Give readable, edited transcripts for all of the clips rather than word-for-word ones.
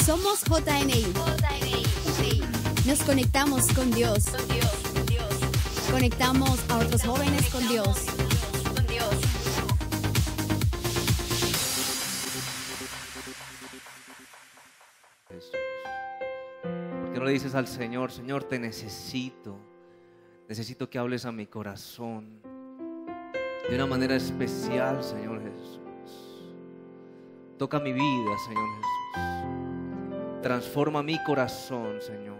Somos JNI. Nos conectamos con Dios. Conectamos a otros jóvenes con Dios. ¿Por qué no le dices al Señor: Señor, te necesito que hables a mi corazón de una manera especial, Señor Jesús? Toca mi vida, Señor Jesús. Transforma mi corazón, Señor.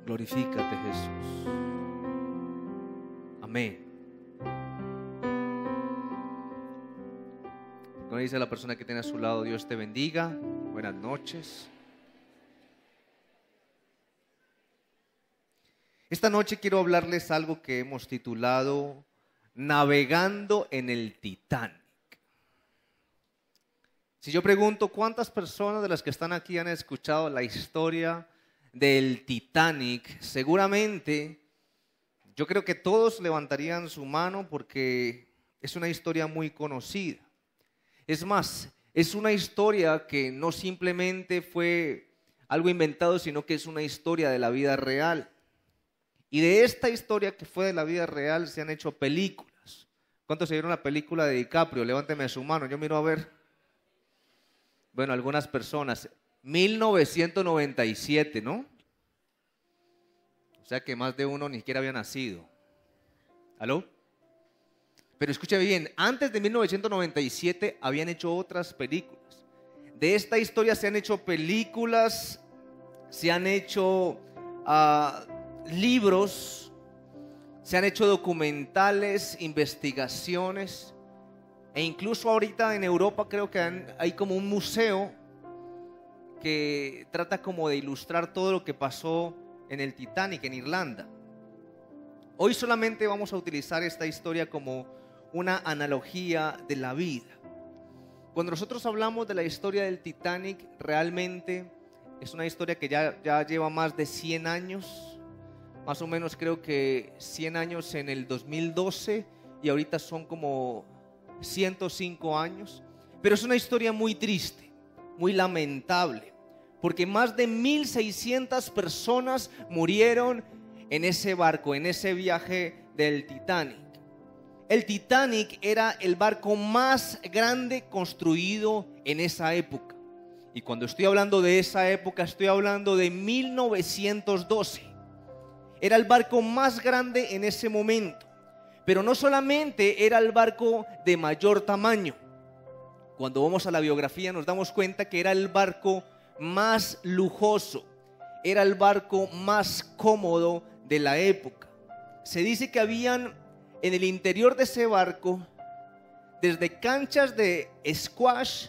Glorifícate, Jesús. Amén. Como dice la persona que tiene a su lado: Dios te bendiga. Buenas noches. Esta noche quiero hablarles algo que hemos titulado Navegando en el Titanic. Si yo pregunto cuántas personas de las que están aquí han escuchado la historia del Titanic, seguramente yo creo que todos levantarían su mano, porque es una historia muy conocida. Es más, es una historia que no simplemente fue algo inventado, sino que es una historia de la vida real. Y de esta historia que fue de la vida real se han hecho películas. ¿Cuántos se vieron la película de DiCaprio? Levánteme su mano, yo miro a ver. Bueno, algunas personas. 1997, ¿no? O sea que más de uno ni siquiera había nacido. ¿Aló? Pero escuche bien, antes de 1997 habían hecho otras películas. De esta historia se han hecho películas, se han hecho libros, se han hecho documentales, investigaciones, e incluso ahorita en Europa creo que hay como un museo que trata como de ilustrar todo lo que pasó en el Titanic en Irlanda. Hoy solamente vamos a utilizar esta historia como una analogía de la vida. Cuando nosotros hablamos de la historia del Titanic, realmente es una historia que ya lleva más de 100 años. Más o menos creo que 100 años en el 2012 y ahorita son como 105 años. Pero es una historia muy triste, muy lamentable, porque más de 1,600 personas murieron en ese barco, en ese viaje del Titanic. El Titanic era el barco más grande construido en esa época. Y cuando estoy hablando de esa época, estoy hablando de 1912. Era el barco más grande en ese momento. Pero no solamente era el barco de mayor tamaño. Cuando vamos a la biografía nos damos cuenta que era el barco más lujoso. Era el barco más cómodo de la época. Se dice que habían en el interior de ese barco desde canchas de squash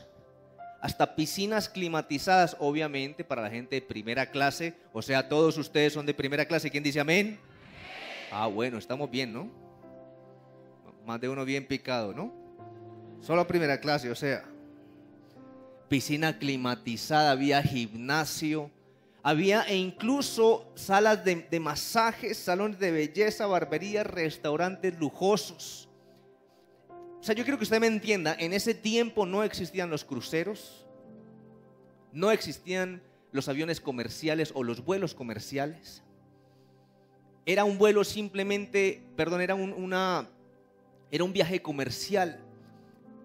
hasta piscinas climatizadas, obviamente para la gente de primera clase. O sea, todos ustedes son de primera clase. ¿Quién dice amén? Ah, bueno, estamos bien, ¿no? Más de uno bien picado, ¿no? Solo primera clase, o sea, piscina climatizada, había gimnasio, había e incluso salas de masajes, salones de belleza, barberías, restaurantes lujosos. O sea, yo quiero que usted me entienda, en ese tiempo no existían los cruceros, no existían los aviones comerciales o los vuelos comerciales. Era un vuelo simplemente, perdón, era un viaje comercial.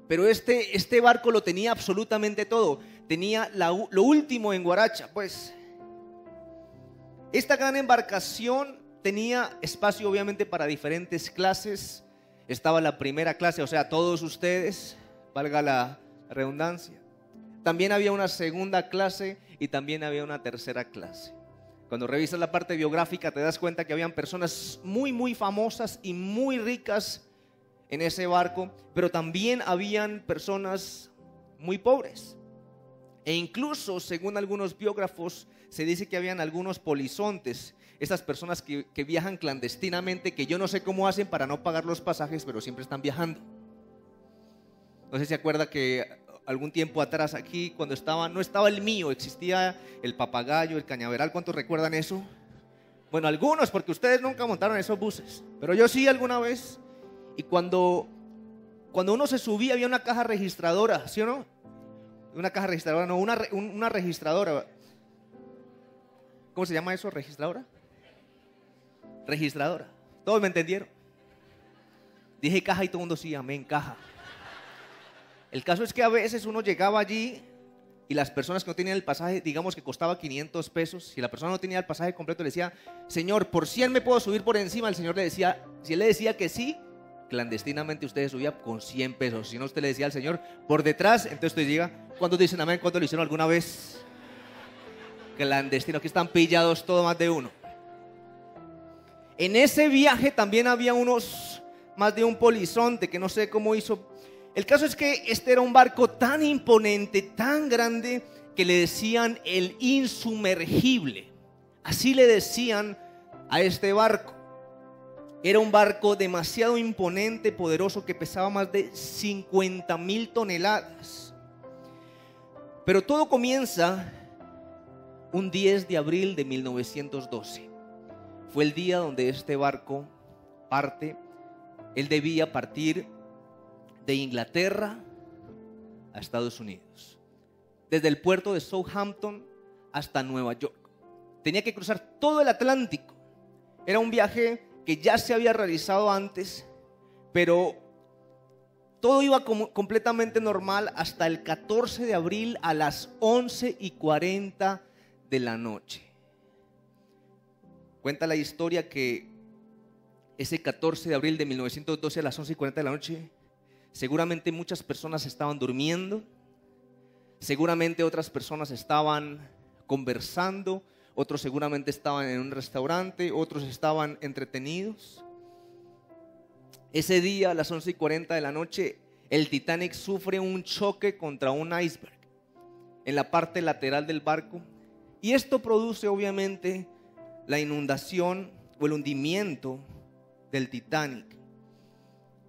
Pero este barco lo tenía absolutamente todo. Tenía lo último en guaracha, pues. Esta gran embarcación tenía espacio obviamente para diferentes clases. Estaba la primera clase, o sea, todos ustedes, valga la redundancia. También había una segunda clase y también había una tercera clase. Cuando revisas la parte biográfica te das cuenta que habían personas muy, muy famosas y muy ricas en ese barco, pero también habían personas muy pobres. E incluso, según algunos biógrafos, se dice que habían algunos polizontes, esas personas que viajan clandestinamente, que yo no sé cómo hacen para no pagar los pasajes, pero siempre están viajando. No sé si se acuerda que algún tiempo atrás aquí, cuando no estaba el mío, existía el Papagayo, el Cañaveral. ¿Cuántos recuerdan eso? Bueno, algunos, porque ustedes nunca montaron esos buses, pero yo sí alguna vez. Y cuando uno se subía había una caja registradora, ¿sí o no? una caja registradora, no, una registradora. ¿Cómo se llama eso? ¿Registradora? Registradora. ¿Todos me entendieron? Dije caja y todo el mundo sí, amén, caja. El caso es que a veces uno llegaba allí y las personas que no tenían el pasaje, digamos que costaba 500 pesos, si la persona no tenía el pasaje completo le decía, Señor, ¿por 100 me puedo subir por encima? El Señor le decía, si él le decía que sí, clandestinamente usted subía con 100 pesos. Si no, usted le decía al Señor, por detrás, entonces usted llega, ¿cuántos dicen amén? ¿Cuántos lo hicieron alguna vez? Clandestino, aquí están pillados todo más de uno. En ese viaje también había más de un polizonte que no sé cómo hizo. El caso es que este era un barco tan imponente, tan grande, que le decían el insumergible. Así le decían a este barco. Era un barco demasiado imponente, poderoso, que pesaba más de 50,000 toneladas. Pero todo comienza un 10 de abril de 1912. Fue el día donde este barco parte. Él debía partir de Inglaterra a Estados Unidos, desde el puerto de Southampton hasta Nueva York. Tenía que cruzar todo el Atlántico. Era un viaje que ya se había realizado antes, pero todo iba completamente normal hasta el 14 de abril a las 11:40 de la noche. Cuenta la historia que ese 14 de abril de 1912 a las 11:40 de la noche, seguramente muchas personas estaban durmiendo, seguramente otras personas estaban conversando, otros seguramente estaban en un restaurante, otros estaban entretenidos. Ese día a las 11:40 de la noche, el Titanic sufre un choque contra un iceberg en la parte lateral del barco, y esto produce obviamente la inundación o el hundimiento del Titanic.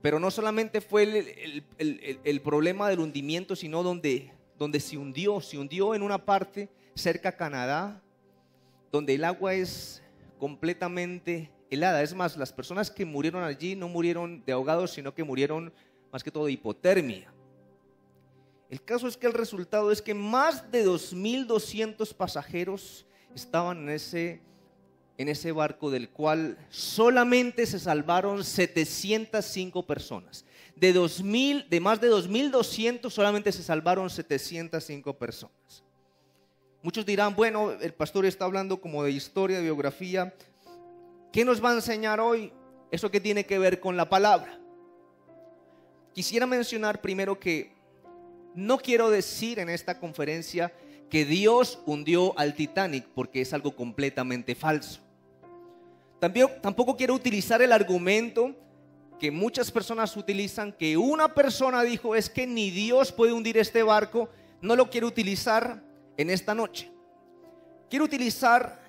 Pero no solamente fue el problema del hundimiento, sino donde se hundió en una parte cerca a Canadá, donde el agua es completamente helada. Es más, las personas que murieron allí no murieron de ahogados, sino que murieron más que todo de hipotermia. El caso es que el resultado es que más de 2,200 pasajeros estaban en ese barco, del cual solamente se salvaron 705 personas. De más de 2,200 solamente se salvaron 705 personas. Muchos dirán, bueno, el pastor está hablando como de historia, de biografía. ¿Qué nos va a enseñar hoy? ¿Eso qué tiene que ver con la palabra? Quisiera mencionar primero que no quiero decir en esta conferencia que Dios hundió al Titanic, porque es algo completamente falso. Tampoco quiero utilizar el argumento que muchas personas utilizan, que una persona dijo, es que ni Dios puede hundir este barco. No lo quiero utilizar en esta noche. Quiero utilizar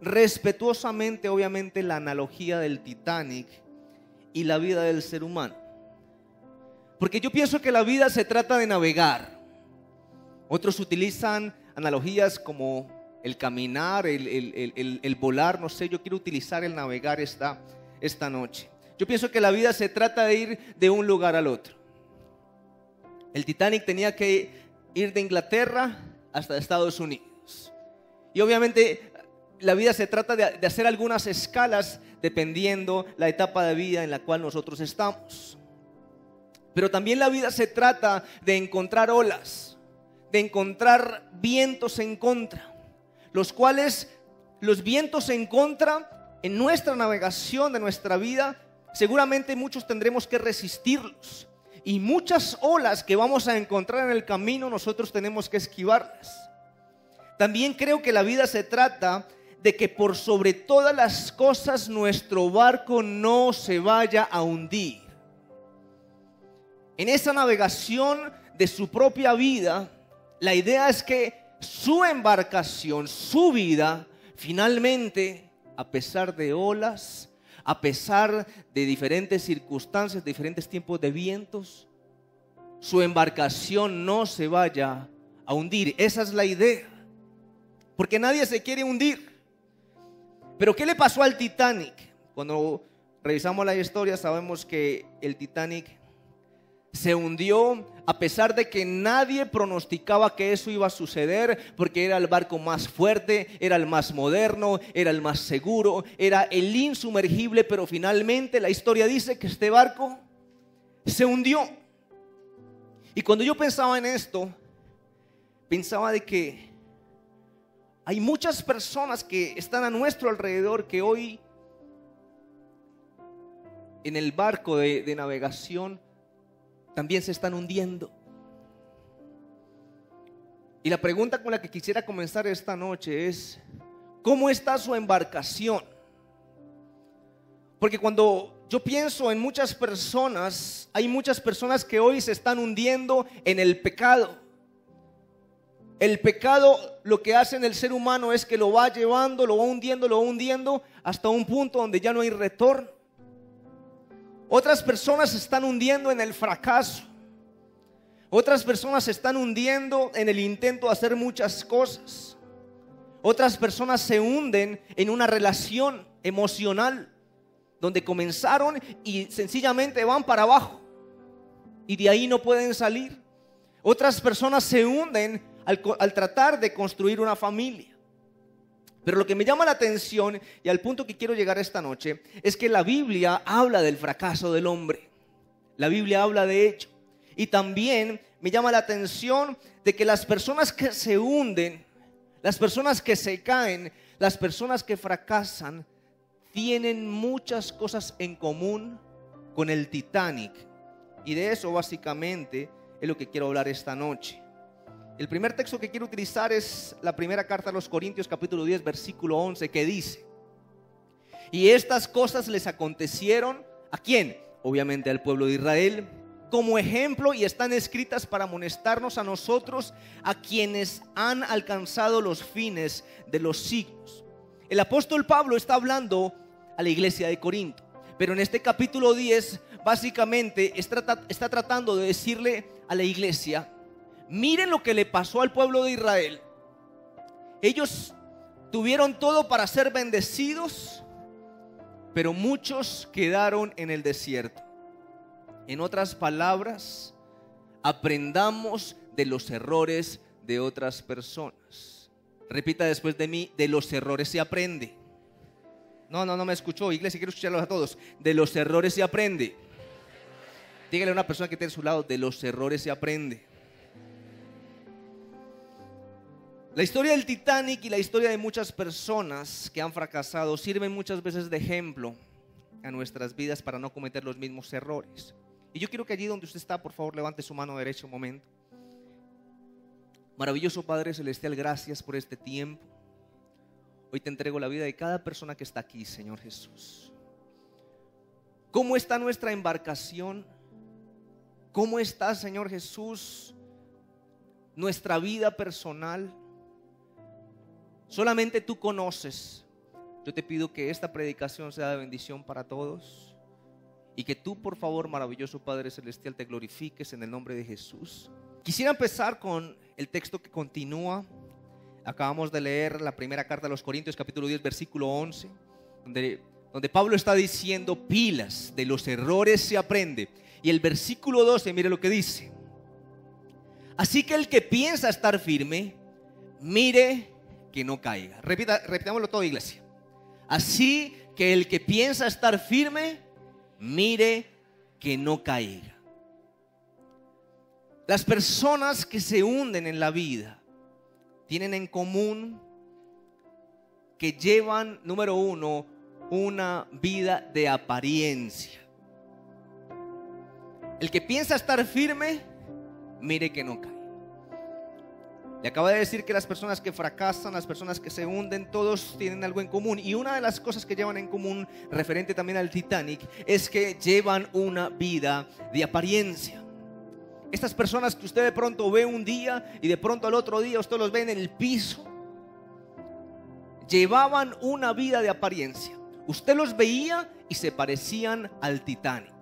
respetuosamente, obviamente, la analogía del Titanic y la vida del ser humano, porque yo pienso que la vida se trata de navegar. Otros utilizan analogías como el caminar, el volar, no sé. Yo quiero utilizar el navegar esta noche. Yo pienso que la vida se trata de ir de un lugar al otro. El Titanic tenía que ir de Inglaterra hasta Estados Unidos. Y obviamente la vida se trata de hacer algunas escalas dependiendo la etapa de vida en la cual nosotros estamos. Pero también la vida se trata de encontrar olas, de encontrar vientos en contra, los cuales los vientos en contra en nuestra navegación de nuestra vida, seguramente muchos tendremos que resistirlos, y muchas olas que vamos a encontrar en el camino nosotros tenemos que esquivarlas. También creo que la vida se trata de que por sobre todas las cosas nuestro barco no se vaya a hundir. En esa navegación de su propia vida, la idea es que su embarcación, su vida, finalmente, a pesar de olas, a pesar de diferentes circunstancias, de diferentes tiempos de vientos, su embarcación no se vaya a hundir. Esa es la idea, porque nadie se quiere hundir. Pero ¿qué le pasó al Titanic? Cuando revisamos la historia sabemos que el Titanic Se hundió a pesar de que nadie pronosticaba que eso iba a suceder, porque era el barco más fuerte, era el más moderno, era el más seguro, era el insumergible, pero finalmente la historia dice que este barco se hundió. Y cuando yo pensaba en esto, pensaba de que hay muchas personas que están a nuestro alrededor que hoy en el barco de navegación también se están hundiendo. Y la pregunta con la que quisiera comenzar esta noche es: ¿cómo está su embarcación? Porque cuando yo pienso en muchas personas, hay muchas personas que hoy se están hundiendo en el pecado. El pecado lo que hace en el ser humano es que lo va llevando, lo va hundiendo hasta un punto donde ya no hay retorno. Otras personas se están hundiendo en el fracaso. Otras personas se están hundiendo en el intento de hacer muchas cosas. Otras personas se hunden en una relación emocional donde comenzaron y sencillamente van para abajo y de ahí no pueden salir. Otras personas se hunden al tratar de construir una familia. Pero lo que me llama la atención y al punto que quiero llegar esta noche es que la Biblia habla del fracaso del hombre. La Biblia habla de ello. Y también me llama la atención de que las personas que se hunden, las personas que se caen, las personas que fracasan, tienen muchas cosas en común con el Titanic. Y de eso básicamente es lo que quiero hablar esta noche. El primer texto que quiero utilizar es la primera carta a los Corintios, capítulo 10, versículo 11, que dice: y estas cosas les acontecieron, ¿a quién? Obviamente al pueblo de Israel, como ejemplo, y están escritas para amonestarnos a nosotros, a quienes han alcanzado los fines de los siglos. El apóstol Pablo está hablando a la iglesia de Corinto, pero en este capítulo 10 básicamente está tratando de decirle a la iglesia: miren lo que le pasó al pueblo de Israel. Ellos tuvieron todo para ser bendecidos, pero muchos quedaron en el desierto. En otras palabras, aprendamos de los errores de otras personas. Repita después de mí: de los errores se aprende. No me escuchó, iglesia, quiero escucharlos a todos. De los errores se aprende. Dígale a una persona que tiene a su lado: de los errores se aprende. La historia del Titanic y la historia de muchas personas que han fracasado sirven muchas veces de ejemplo a nuestras vidas para no cometer los mismos errores. Y yo quiero que allí donde usted está, por favor, levante su mano derecha un momento. Maravilloso Padre Celestial, gracias por este tiempo. Hoy te entrego la vida de cada persona que está aquí, Señor Jesús. ¿Cómo está nuestra embarcación? ¿Cómo está, Señor Jesús, nuestra vida personal? Solamente tú conoces. Yo te pido que esta predicación sea de bendición para todos y que tú, por favor, maravilloso Padre Celestial, te glorifiques en el nombre de Jesús. Quisiera empezar con el texto que continúa. Acabamos de leer la primera carta a los Corintios, capítulo 10, versículo 11, donde Pablo está diciendo: pilas, de los errores se aprende. Y el versículo 12, mire lo que dice: así que el que piensa estar firme, mire que no caiga. Repitámoslo todo, iglesia. Así que el que piensa estar firme, mire que no caiga. Las personas que se hunden en la vida tienen en común que llevan, número uno, una vida de apariencia. El que piensa estar firme, mire que no cae. Le acaba de decir que las personas que fracasan, las personas que se hunden, todos tienen algo en común. Y una de las cosas que llevan en común, referente también al Titanic, es que llevan una vida de apariencia. Estas personas que usted de pronto ve un día y de pronto al otro día usted los ve en el piso, llevaban una vida de apariencia. Usted los veía y se parecían al Titanic.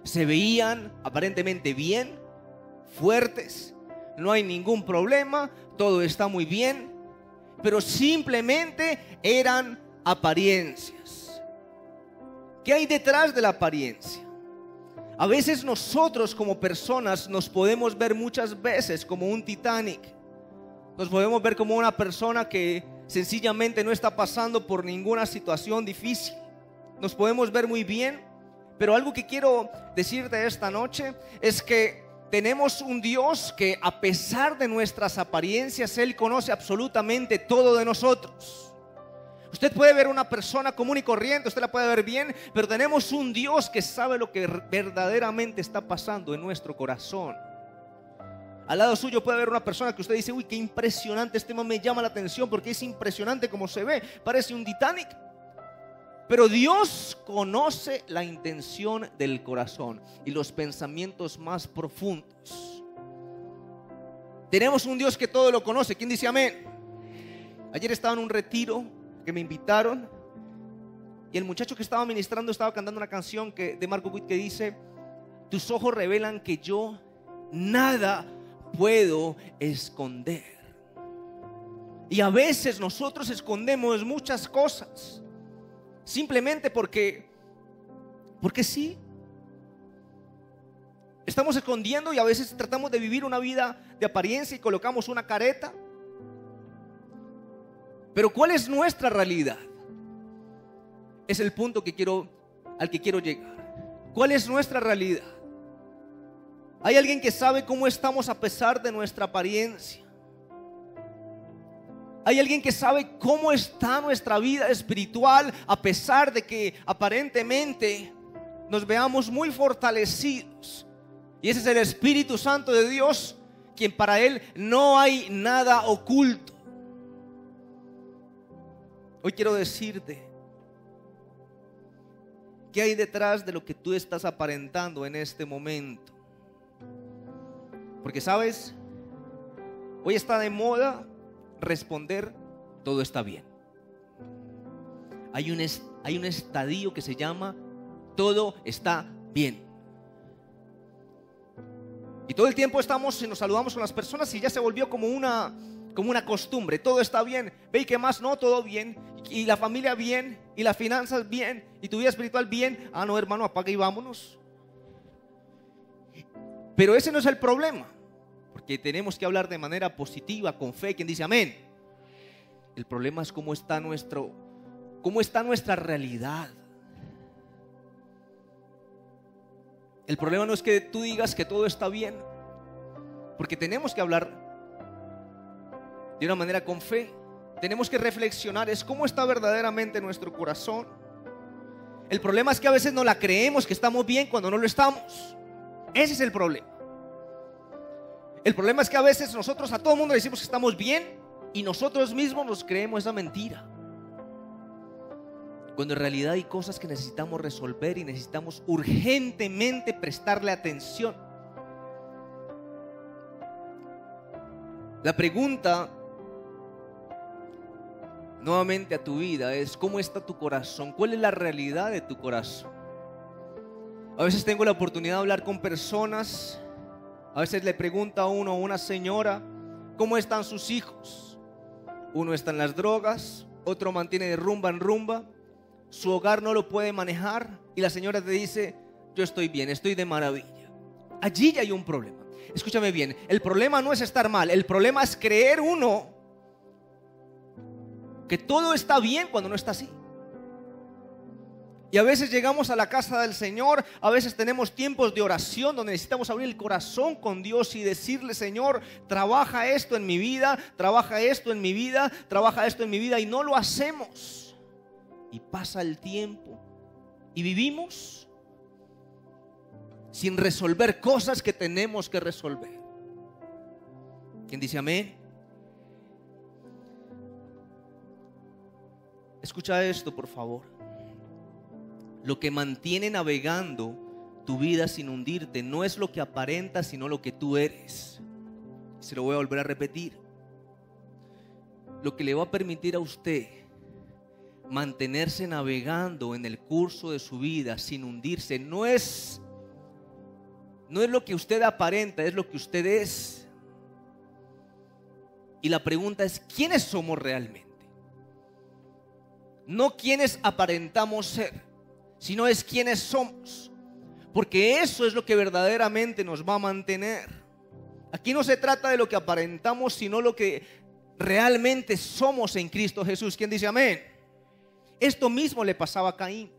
Se veían aparentemente bien, fuertes, no hay ningún problema, todo está muy bien, pero simplemente eran apariencias. ¿Qué hay detrás de la apariencia? A veces nosotros como personas nos podemos ver muchas veces como un Titanic. Nos podemos ver como una persona que sencillamente no está pasando por ninguna situación difícil. Nos podemos ver muy bien, pero algo que quiero decirte esta noche es que tenemos un Dios que, a pesar de nuestras apariencias, Él conoce absolutamente todo de nosotros. Usted puede ver una persona común y corriente, usted la puede ver bien, pero tenemos un Dios que sabe lo que verdaderamente está pasando en nuestro corazón. Al lado suyo puede haber una persona que usted dice: uy, qué impresionante, este hombre me llama la atención porque es impresionante como se ve, parece un Titanic. Pero Dios conoce la intención del corazón y los pensamientos más profundos. Tenemos un Dios que todo lo conoce. ¿Quién dice amén? Ayer estaba en un retiro que me invitaron y el muchacho que estaba ministrando estaba cantando una canción de Marco Witt que dice: tus ojos revelan que yo nada puedo esconder. Y a veces nosotros escondemos muchas cosas simplemente porque sí. Estamos escondiendo y a veces tratamos de vivir una vida de apariencia y colocamos una careta. Pero ¿cuál es nuestra realidad? Es el punto al que quiero llegar. ¿Cuál es nuestra realidad? ¿Hay alguien que sabe cómo estamos a pesar de nuestra apariencia? ¿Hay alguien que sabe cómo está nuestra vida espiritual a pesar de que aparentemente nos veamos muy fortalecidos? Y ese es el Espíritu Santo de Dios, quien para Él no hay nada oculto. Hoy quiero decirte qué hay detrás de lo que tú estás aparentando en este momento. Porque sabes, hoy está de moda responder: todo está bien. Hay un estadio que se llama todo está bien. Y todo el tiempo estamos y nos saludamos con las personas y ya se volvió como una costumbre. Todo está bien. Ve y qué más, no, todo bien. Y la familia bien, y las finanzas bien, y tu vida espiritual bien. Ah, no, hermano, apaga y vámonos. Pero ese no es el problema, porque tenemos que hablar de manera positiva, con fe. ¿Quién dice amén? El problema es cómo está nuestra realidad. El problema no es que tú digas que todo está bien, porque tenemos que hablar de una manera con fe. Tenemos que reflexionar, es cómo está verdaderamente nuestro corazón. El problema es que a veces no la creemos que estamos bien cuando no lo estamos. Ese es el problema. El problema es que a veces nosotros a todo el mundo le decimos que estamos bien y nosotros mismos nos creemos esa mentira, cuando en realidad hay cosas que necesitamos resolver y necesitamos urgentemente prestarle atención. La pregunta nuevamente a tu vida es: ¿cómo está tu corazón? ¿Cuál es la realidad de tu corazón? A veces tengo la oportunidad de hablar con personas. A veces le pregunta a uno, a una señora, ¿cómo están sus hijos? Uno está en las drogas, otro mantiene de rumba en rumba, su hogar no lo puede manejar y la señora te dice: yo estoy bien, estoy de maravilla. Allí ya hay un problema. Escúchame bien, el problema no es estar mal, el problema es creer uno que todo está bien cuando no está así. Y a veces llegamos a la casa del Señor, a veces tenemos tiempos de oración donde necesitamos abrir el corazón con Dios y decirle: Señor, trabaja esto en mi vida, trabaja esto en mi vida, trabaja esto en mi vida, y no lo hacemos. Y pasa el tiempo y vivimos sin resolver cosas que tenemos que resolver. ¿Quién dice amén? Escucha esto, por favor. Lo que mantiene navegando tu vida sin hundirte no es lo que aparentas, sino lo que tú eres. Se lo voy a volver a repetir. Lo que le va a permitir a usted mantenerse navegando en el curso de su vida sin hundirse no es lo que usted aparenta, es lo que usted es. Y la pregunta es: ¿quiénes somos realmente? No quiénes aparentamos ser, sino es quiénes somos. porque eso es lo que verdaderamente nos va a mantener. Aquí no se trata de lo que aparentamos, sino lo que realmente somos en Cristo Jesús. ¿Quién dice amén? Esto mismo le pasaba a Caín.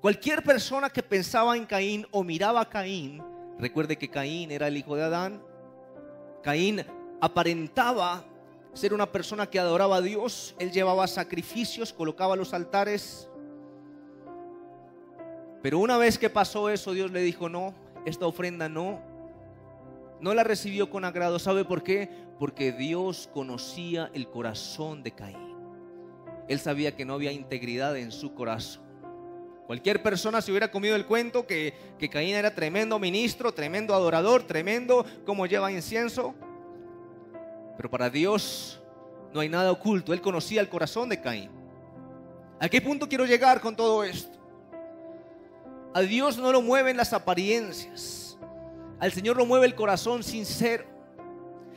Cualquier persona que pensaba en Caín o miraba a Caín, recuerde que Caín era el hijo de Adán. Caín aparentaba ser una persona que adoraba a Dios. Él llevaba sacrificios, colocaba los altares. Pero una vez que pasó eso, Dios le dijo: no, esta ofrenda no la recibió con agrado. ¿Sabe por qué? Porque Dios conocía el corazón de Caín. Él sabía que no había integridad en su corazón. Cualquier persona se hubiera comido el cuento que Caín era tremendo ministro, tremendo adorador, tremendo como lleva incienso. Pero para Dios no hay nada oculto. Él conocía el corazón de Caín. ¿A qué punto quiero llegar con todo esto? A Dios no lo mueven las apariencias. Al Señor lo mueve el corazón sincero.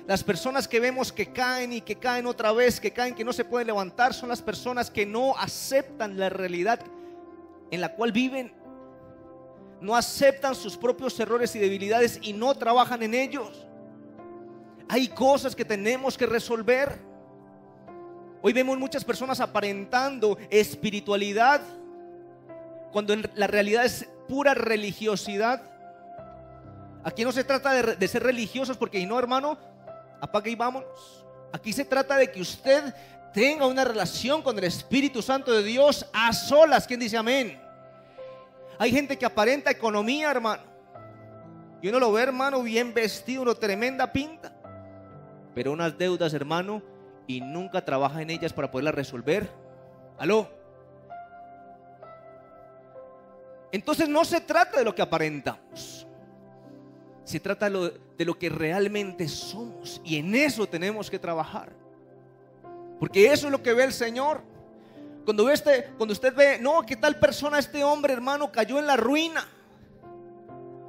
Las personas que vemos que caen y que caen otra vez, que caen, que no se pueden levantar, son las personas que no aceptan la realidad en la cual viven. No aceptan sus propios errores y debilidades y no trabajan en ellos. Hay cosas que tenemos que resolver. Hoy vemos muchas personas aparentando espiritualidad cuando la realidad es pura religiosidad. Aquí no se trata de ser religiosos, porque si no, hermano, apaga y vámonos. Aquí se trata de que usted tenga una relación con el Espíritu Santo de Dios a solas. ¿Quién dice amén? Hay gente que aparenta economía, hermano, y uno lo ve, hermano, bien vestido, una tremenda pinta, pero unas deudas, hermano, y nunca trabaja en ellas para poderlas resolver. ¿Aló? Entonces no se trata de lo que aparentamos, se trata de lo que realmente somos, y en eso tenemos que trabajar, porque eso es lo que ve el Señor. Cuando usted ve, no, que tal persona, este hombre, hermano, cayó en la ruina.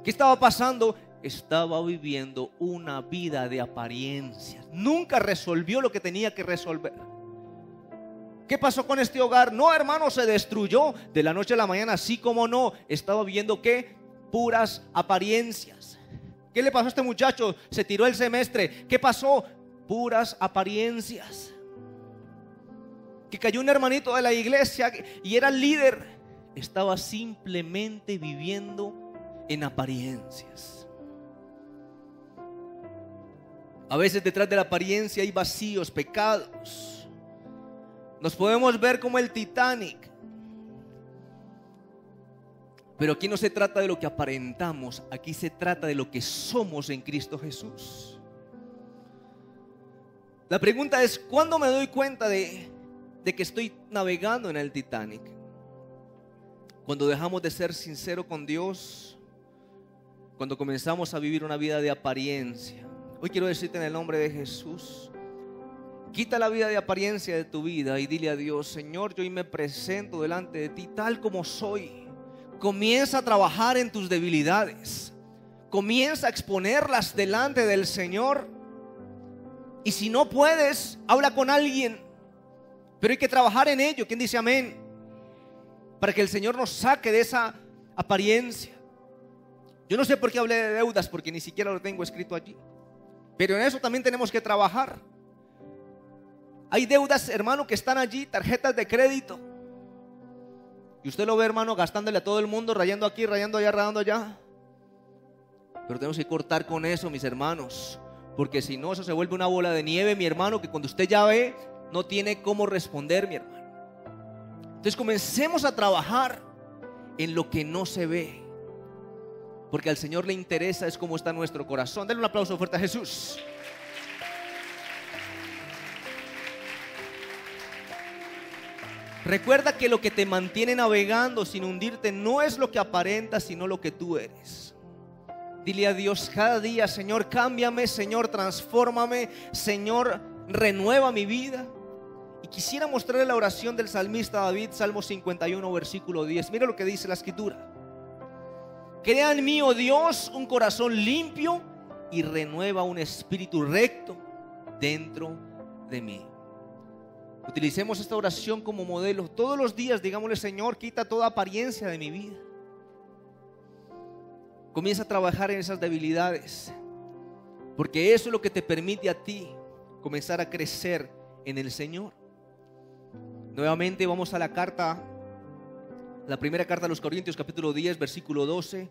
¿Qué estaba pasando? Estaba viviendo una vida de apariencias. Nunca resolvió lo que tenía que resolver. ¿Qué pasó con este hogar? No, hermano, se destruyó de la noche a la mañana. Así como no, estaba viviendo ¿qué? Puras apariencias. ¿Qué le pasó a este muchacho? Se tiró el semestre. ¿Qué pasó? Puras apariencias. Que cayó un hermanito de la iglesia y era el líder. Estaba simplemente viviendo en apariencias. A veces detrás de la apariencia hay vacíos, pecados. Nos podemos ver como el Titanic. Pero aquí no se trata de lo que aparentamos, aquí se trata de lo que somos en Cristo Jesús. La pregunta es: ¿cuándo me doy cuenta de que estoy navegando en el Titanic? Cuando dejamos de ser sinceros con Dios, cuando comenzamos a vivir una vida de apariencia. Hoy quiero decirte en el nombre de Jesús: quita la vida de apariencia de tu vida y dile a Dios: Señor, yo hoy me presento delante de ti tal como soy. Comienza a trabajar en tus debilidades, comienza a exponerlas delante del Señor. Y si no puedes, habla con alguien, pero hay que trabajar en ello. ¿Quién dice amén? Para que el Señor nos saque de esa apariencia. Yo no sé por qué hablé de deudas, porque ni siquiera lo tengo escrito allí, pero en eso también tenemos que trabajar. Hay deudas, hermano, que están allí, tarjetas de crédito, y usted lo ve, hermano, gastándole a todo el mundo, rayando aquí, rayando allá, rayando allá. Pero tenemos que cortar con eso, mis hermanos, porque si no, eso se vuelve una bola de nieve, mi hermano, que cuando usted ya ve, no tiene cómo responder, mi hermano. Entonces comencemos a trabajar en lo que no se ve, porque al Señor le interesa es cómo está nuestro corazón. Denle un aplauso fuerte a Jesús. Recuerda que lo que te mantiene navegando sin hundirte no es lo que aparentas, sino lo que tú eres. Dile a Dios cada día: Señor, cámbiame, Señor, transfórmame, Señor, renueva mi vida. Y quisiera mostrarle la oración del salmista David, Salmo 51, versículo 10. Mira lo que dice la escritura: crea en mí, oh Dios, un corazón limpio y renueva un espíritu recto dentro de mí. Utilicemos esta oración como modelo. Todos los días digámosle: Señor, quita toda apariencia de mi vida. Comienza a trabajar en esas debilidades, porque eso es lo que te permite a ti comenzar a crecer en el Señor. Nuevamente vamos a la primera carta a los Corintios, capítulo 10, versículo 12.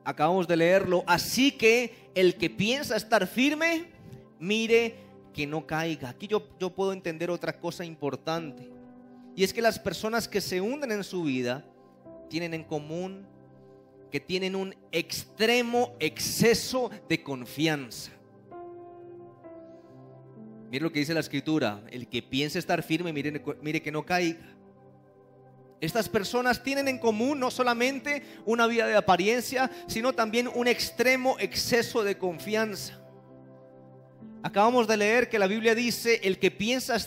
Acabamos de leerlo. Así que el que piensa estar firme, mire que no caiga. Aquí yo puedo entender otra cosa importante, y es que las personas que se hunden en su vida tienen en común que tienen un extremo exceso de confianza. Mire lo que dice la Escritura: el que piensa estar firme, mire que no caiga. Estas personas tienen en común no solamente una vida de apariencia, sino también un extremo exceso de confianza. Acabamos de leer que la Biblia dice: el que piensa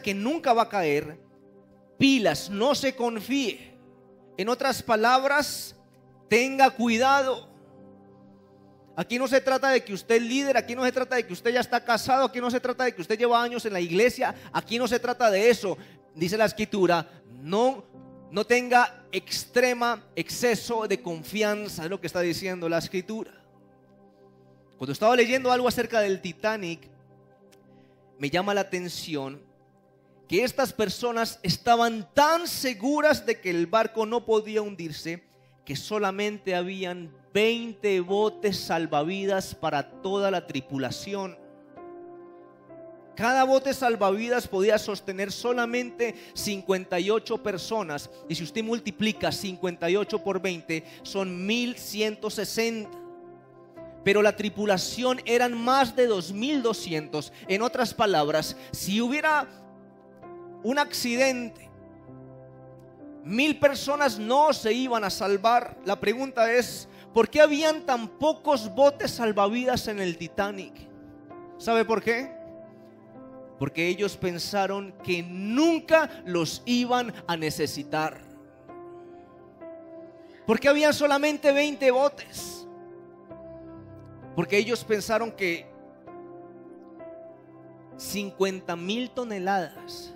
que nunca va a caer, pilas, no se confíe. En otras palabras, tenga cuidado. Aquí no se trata de que usted es líder, aquí no se trata de que usted ya está casado, aquí no se trata de que usted lleva años en la iglesia, aquí no se trata de eso. Dice la Escritura: no tenga exceso de confianza, es lo que está diciendo la Escritura. Cuando estaba leyendo algo acerca del Titanic, me llama la atención que estas personas estaban tan seguras de que el barco no podía hundirse, que solamente habían 20 botes salvavidas para toda la tripulación. Cada bote salvavidas podía sostener solamente 58 personas, y si usted multiplica 58 por 20 son 1160. Pero la tripulación eran más de 2200. En otras palabras, si hubiera un accidente, 1000 personas no se iban a salvar. La pregunta es: ¿por qué habían tan pocos botes salvavidas en el Titanic? ¿Sabe por qué? Porque ellos pensaron que nunca los iban a necesitar. ¿Por qué habían solamente 20 botes? Porque ellos pensaron que 50,000 toneladas,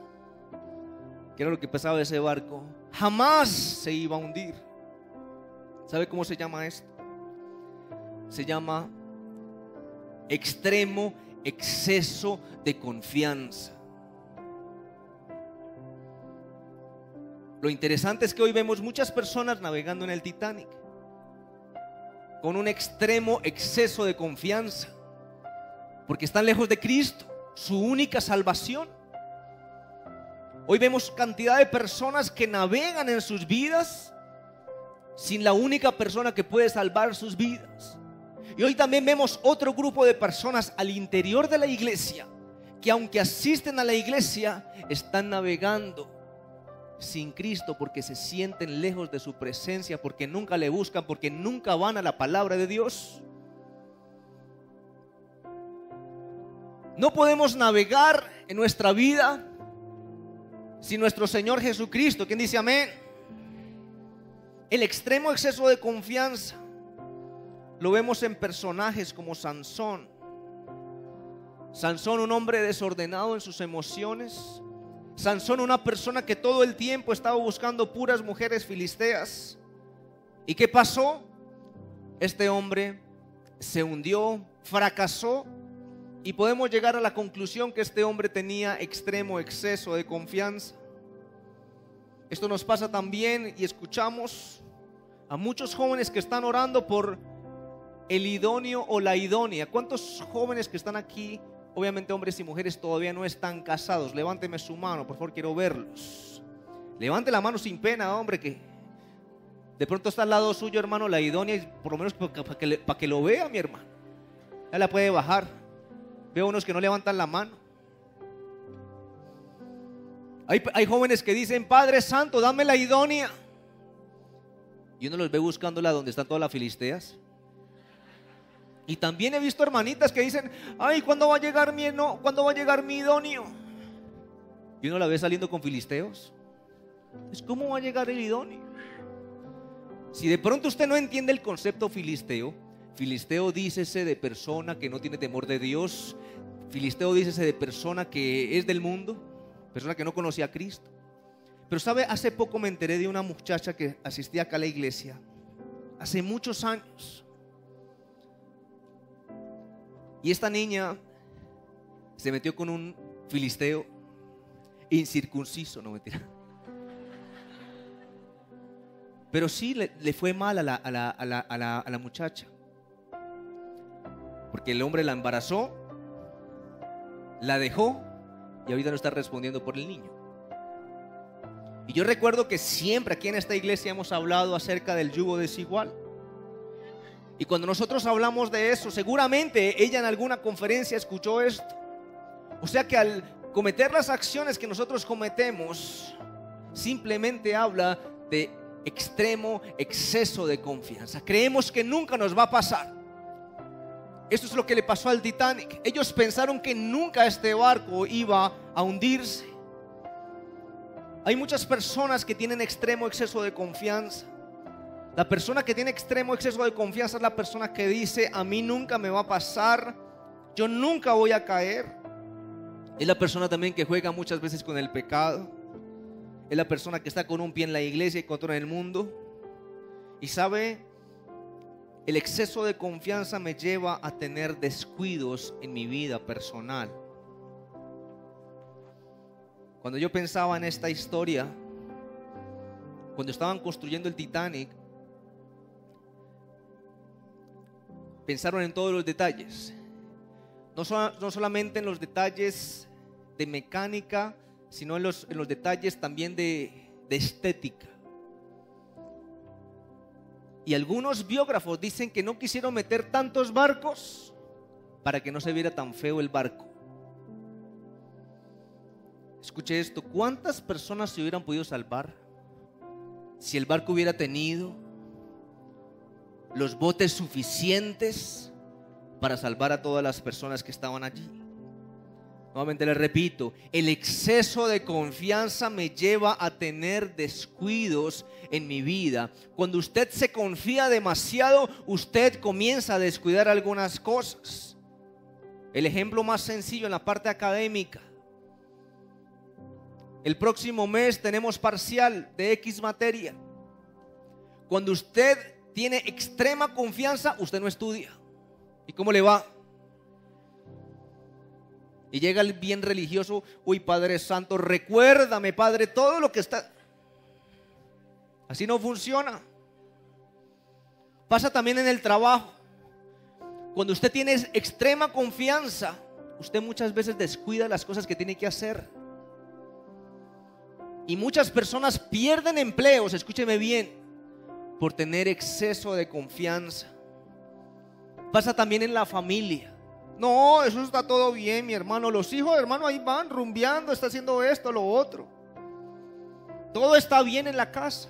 que era lo que pesaba ese barco, jamás se iba a hundir. ¿Sabe cómo se llama esto? Se llama extremo exceso de confianza. Lo interesante es que hoy vemos muchas personas navegando en el Titanic con un extremo exceso de confianza, porque están lejos de Cristo, su única salvación. Hoy vemos cantidad de personas que navegan en sus vidas sin la única persona que puede salvar sus vidas. Y hoy también vemos otro grupo de personas al interior de la iglesia que, aunque asisten a la iglesia, están navegando sin Cristo, porque se sienten lejos de su presencia, porque nunca le buscan, porque nunca van a la palabra de Dios. No podemos navegar en nuestra vida sin nuestro Señor Jesucristo. ¿Quién dice amén? El extremo exceso de confianza lo vemos en personajes como Sansón. Sansón, un hombre desordenado en sus emociones. Sansón, una persona que todo el tiempo estaba buscando puras mujeres filisteas. ¿Y qué pasó? Este hombre se hundió, fracasó, y podemos llegar a la conclusión que este hombre tenía extremo exceso de confianza. Esto nos pasa también, y escuchamos a muchos jóvenes que están orando por el idóneo o la idónea. ¿Cuántos jóvenes que están aquí, obviamente hombres y mujeres, todavía no están casados? Levánteme su mano, por favor, quiero verlos. Levante la mano sin pena, hombre, que de pronto está al lado suyo, hermano, la idónea, y por lo menos para que lo vea, mi hermano. Ya la puede bajar. Veo unos que no levantan la mano. Hay jóvenes que dicen: Padre Santo, dame la idónea. Y uno los ve buscándola donde están todas las filisteas. Y también he visto hermanitas que dicen: ay, ¿cuándo va a llegar cuándo va a llegar mi idóneo? Y uno la ve saliendo con filisteos. Entonces, ¿cómo va a llegar el idóneo? Si de pronto usted no entiende el concepto filisteo, filisteo dícese de persona que no tiene temor de Dios. Filisteo dícese de persona que es del mundo, persona que no conocía a Cristo. Pero sabe, hace poco me enteré de una muchacha que asistía acá a la iglesia, hace muchos años. Y esta niña se metió con un filisteo incircunciso, no mentira. Pero sí le fue mal a la muchacha. Porque el hombre la embarazó, la dejó y ahorita no está respondiendo por el niño. Y yo recuerdo que siempre aquí en esta iglesia hemos hablado acerca del yugo desigual. Y cuando nosotros hablamos de eso, seguramente ella en alguna conferencia escuchó esto. O sea que al cometer las acciones que nosotros cometemos, simplemente habla de extremo exceso de confianza. Creemos que nunca nos va a pasar. Esto es lo que le pasó al Titanic. Ellos pensaron que nunca este barco iba a hundirse. Hay muchas personas que tienen extremo exceso de confianza. La persona que tiene extremo exceso de confianza es la persona que dice: a mí nunca me va a pasar, yo nunca voy a caer. Es la persona también que juega muchas veces con el pecado. Es la persona que está con un pie en la iglesia y con otro en el mundo. Y sabe, el exceso de confianza me lleva a tener descuidos en mi vida personal. Cuando yo pensaba en esta historia, cuando estaban construyendo el Titanic, pensaron en todos los detalles. No solamente en los detalles de mecánica, sino en los detalles también de estética. Y algunos biógrafos dicen que no quisieron meter tantos barcos para que no se viera tan feo el barco. Escuche esto: ¿cuántas personas se hubieran podido salvar si el barco hubiera tenido los botes suficientes para salvar a todas las personas que estaban allí? Nuevamente les repito, el exceso de confianza me lleva a tener descuidos en mi vida. Cuando usted se confía demasiado, usted comienza a descuidar algunas cosas. El ejemplo más sencillo en la parte académica: el próximo mes tenemos parcial de X materia. Cuando usted tiene extrema confianza, usted no estudia. ¿Y cómo le va? Y llega el bien religioso: uy, Padre Santo, recuérdame, Padre, todo lo que está. Así no funciona. Pasa también en el trabajo. Cuando usted tiene extrema confianza, usted muchas veces descuida las cosas que tiene que hacer. Y muchas personas pierden empleos, escúcheme bien, por tener exceso de confianza. Pasa también en la familia. No, eso está todo bien, mi hermano. Los hijos, hermano, ahí van rumbeando, está haciendo esto, lo otro. Todo está bien en la casa.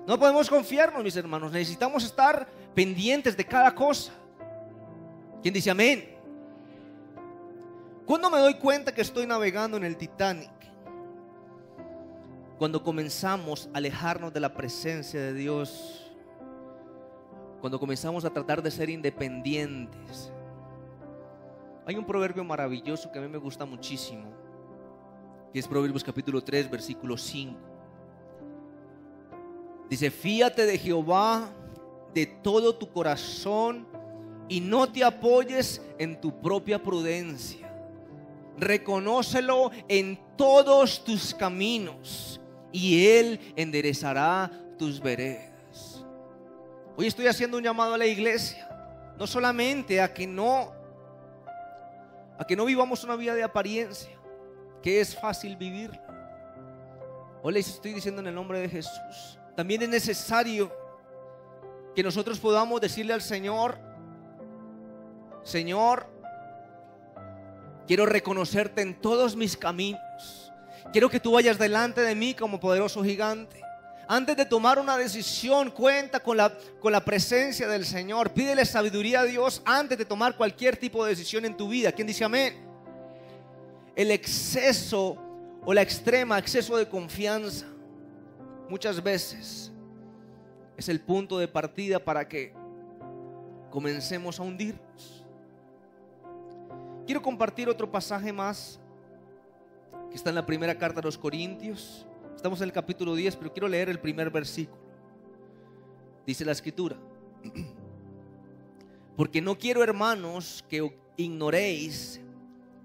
No podemos confiarnos, mis hermanos. Necesitamos estar pendientes de cada cosa. ¿Quién dice amén? ¿Cuándo me doy cuenta que estoy navegando en el Titanic? Cuando comenzamos a alejarnos de la presencia de Dios. Cuando comenzamos a tratar de ser independientes. Hay un proverbio maravilloso que a mí me gusta muchísimo, que es Proverbios capítulo 3, versículo 5. Dice: fíate de Jehová de todo tu corazón y no te apoyes en tu propia prudencia. Reconócelo en todos tus caminos y Él enderezará tus veredas. Hoy estoy haciendo un llamado a la iglesia, no solamente a que no vivamos una vida de apariencia, que es fácil vivirla. Hoy les estoy diciendo en el nombre de Jesús, también es necesario que nosotros podamos decirle al Señor: Señor, quiero reconocerte en todos mis caminos. Quiero que tú vayas delante de mí como poderoso gigante. Antes de tomar una decisión, cuenta con la presencia del Señor. Pídele sabiduría a Dios antes de tomar cualquier tipo de decisión en tu vida. ¿Quién dice amén? El exceso o la extrema exceso de confianza muchas veces es el punto de partida para que comencemos a hundirnos. Quiero compartir otro pasaje más que está en la primera carta a los Corintios. Estamos en el capítulo 10, pero quiero leer el primer versículo. dice la Escritura. Porque no quiero, hermanos, que ignoréis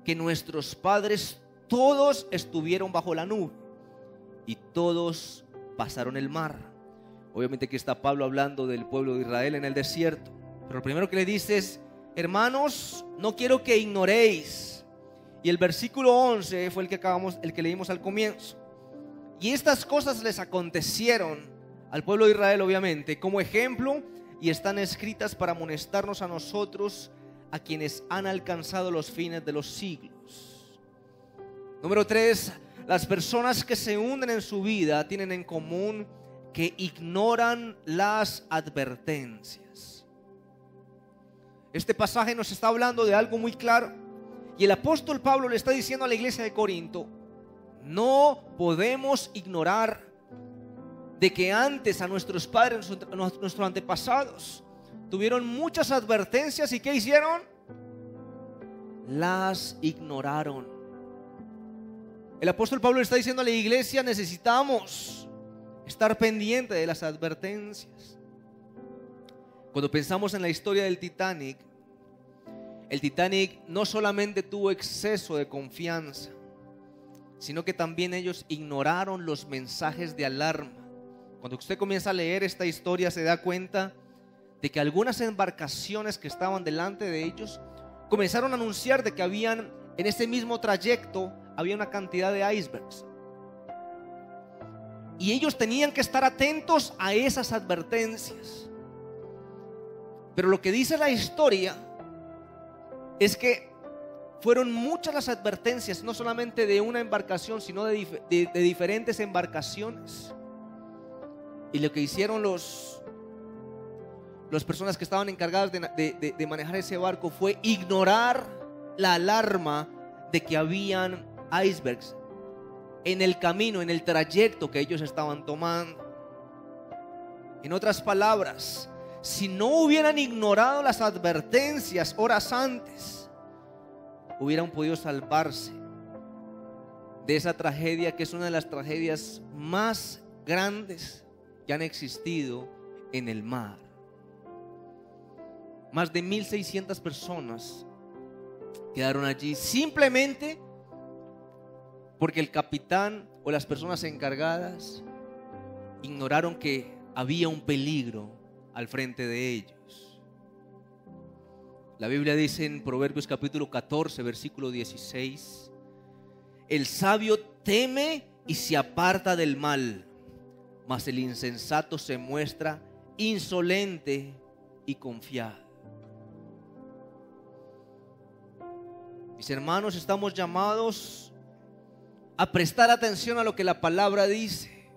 que nuestros padres todos estuvieron bajo la nube y todos pasaron el mar. Obviamente aquí está Pablo hablando del pueblo de Israel en el desierto. Pero lo primero que le dice es: hermanos, no quiero que ignoréis. Y el versículo 11 fue el que leímos al comienzo. Y estas cosas les acontecieron al pueblo de Israel, obviamente, como ejemplo, y están escritas para amonestarnos a nosotros, a quienes han alcanzado los fines de los siglos. Número 3, las personas que se hunden en su vida tienen en común que ignoran las advertencias. Este pasaje nos está hablando de algo muy claro, y el apóstol Pablo le está diciendo a la iglesia de Corinto: no podemos ignorar de que antes a nuestros padres, a nuestros antepasados, tuvieron muchas advertencias. ¿Y qué hicieron? Las ignoraron. El apóstol Pablo le está diciendo a la iglesia: necesitamos estar pendiente de las advertencias. Cuando pensamos en la historia del Titanic, el Titanic no solamente tuvo exceso de confianza, sino que también ellos ignoraron los mensajes de alarma. Cuando usted comienza a leer esta historia, se da cuenta de que algunas embarcaciones que estaban delante de ellos comenzaron a anunciar de que habían, en ese mismo trayecto, había una cantidad de icebergs. Y ellos tenían que estar atentos a esas advertencias. Pero lo que dice la historia es que fueron muchas las advertencias, no solamente de una embarcación, sino de diferentes embarcaciones. Y lo que hicieron las personas que estaban encargadas de manejar ese barco fue ignorar la alarma de que habían icebergs en el camino, en el trayecto que ellos estaban tomando. En otras palabras, si no hubieran ignorado las advertencias horas antes, hubieran podido salvarse de esa tragedia, que es una de las tragedias más grandes que han existido en el mar. Más de 1,600 personas quedaron allí simplemente porque el capitán o las personas encargadas ignoraron que había un peligro al frente de ellos. La Biblia dice en Proverbios capítulo 14, versículo 16: el sabio teme y se aparta del mal, mas el insensato se muestra insolente y confiado. Mis hermanos, estamos llamados a prestar atención a lo que la palabra dice.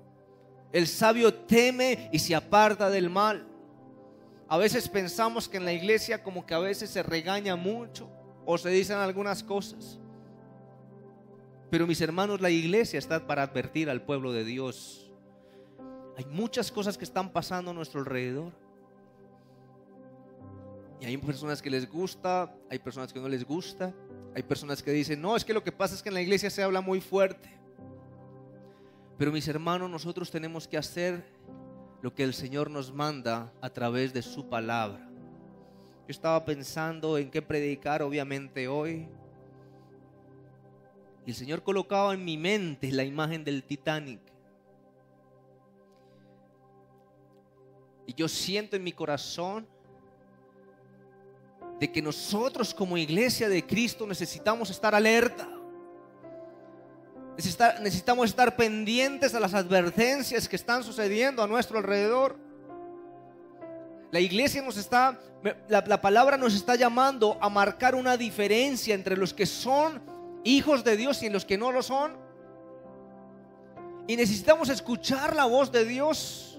El sabio teme y se aparta del mal. A veces pensamos que en la iglesia como que a veces se regaña mucho o se dicen algunas cosas. Pero mis hermanos, la iglesia está para advertir al pueblo de Dios. Hay muchas cosas que están pasando a nuestro alrededor. Y hay personas que les gusta, hay personas que no les gusta. Hay personas que dicen: no, es que lo que pasa es que en la iglesia se habla muy fuerte. Pero mis hermanos, nosotros tenemos que hacer lo que el Señor nos manda a través de su palabra. Yo estaba pensando en qué predicar, obviamente, hoy. Y el Señor colocaba en mi mente la imagen del Titanic. Y yo siento en mi corazón de que nosotros como iglesia de Cristo necesitamos estar alerta. Necesitamos estar pendientes a las advertencias que están sucediendo a nuestro alrededor. La iglesia la palabra nos está llamando a marcar una diferencia entre los que son hijos de Dios y los que no lo son. Y necesitamos escuchar la voz de Dios.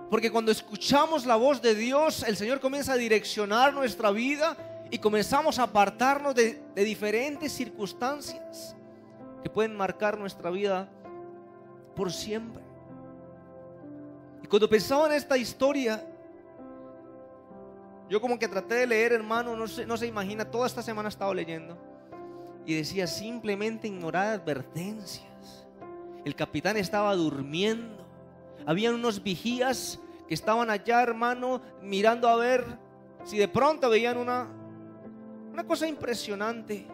Porque cuando escuchamos la voz de Dios, el Señor comienza a direccionar nuestra vida y comenzamos a apartarnos de diferentes circunstancias que pueden marcar nuestra vida por siempre. Y cuando pensaba en esta historia, yo como que traté de leer, hermano, no se imagina, toda esta semana he estado leyendo y decía: simplemente ignorar advertencias. El capitán estaba durmiendo. Habían unos vigías que estaban allá, hermano, mirando a ver si de pronto veían una cosa impresionante.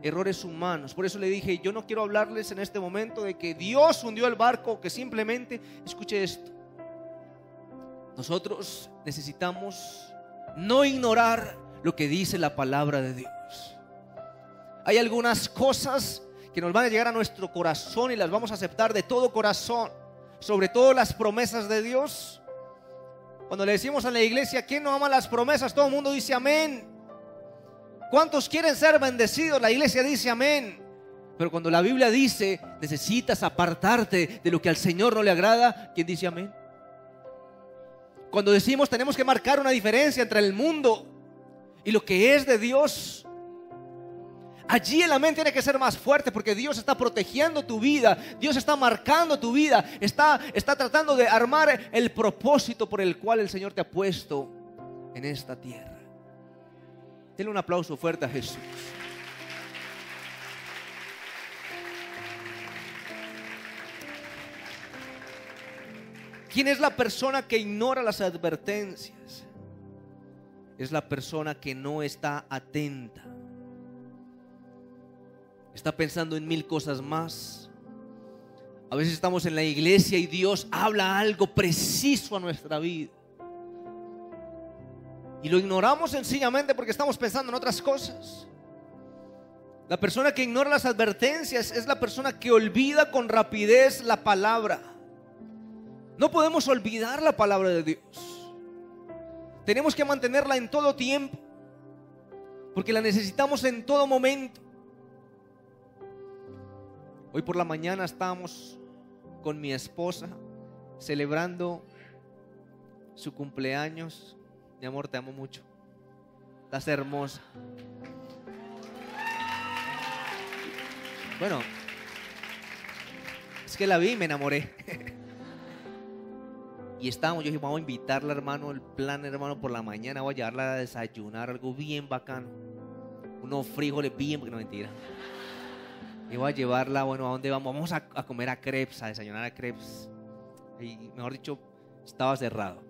Errores humanos. Por eso le dije, yo no quiero hablarles en este momento de que Dios hundió el barco, que simplemente, escuche esto, nosotros necesitamos no ignorar lo que dice la palabra de Dios. Hay algunas cosas que nos van a llegar a nuestro corazón y las vamos a aceptar de todo corazón, sobre todo las promesas de Dios. Cuando le decimos a la iglesia, ¿quién no ama las promesas? Todo el mundo dice amén. ¿Cuántos quieren ser bendecidos? La iglesia dice amén. Pero cuando la Biblia dice, necesitas apartarte de lo que al Señor no le agrada, ¿quién dice amén? Cuando decimos, tenemos que marcar una diferencia entre el mundo y lo que es de Dios, allí el amén tiene que ser más fuerte, porque Dios está protegiendo tu vida, Dios está marcando tu vida, está tratando de armar el propósito por el cual el Señor te ha puesto en esta tierra. Denle un aplauso fuerte a Jesús. ¿Quién es la persona que ignora las advertencias? Es la persona que no está atenta. Está pensando en mil cosas más. A veces estamos en la iglesia y Dios habla algo preciso a nuestra vida y lo ignoramos sencillamente porque estamos pensando en otras cosas. La persona que ignora las advertencias es la persona que olvida con rapidez la palabra. No podemos olvidar la palabra de Dios. Tenemos que mantenerla en todo tiempo, porque la necesitamos en todo momento. Hoy por la mañana estábamos con mi esposa celebrando su cumpleaños. Mi amor, te amo mucho. Estás hermosa. Bueno, es que la vi y me enamoré. Y estábamos, yo dije, vamos a invitarla, hermano. El plan, hermano, por la mañana voy a llevarla a desayunar, algo bien bacano. Unos frijoles bien, porque no, mentira. Y voy a llevarla, bueno, ¿a dónde vamos? Vamos a comer a crepes, a desayunar a crepes. Y mejor dicho, estaba cerrado.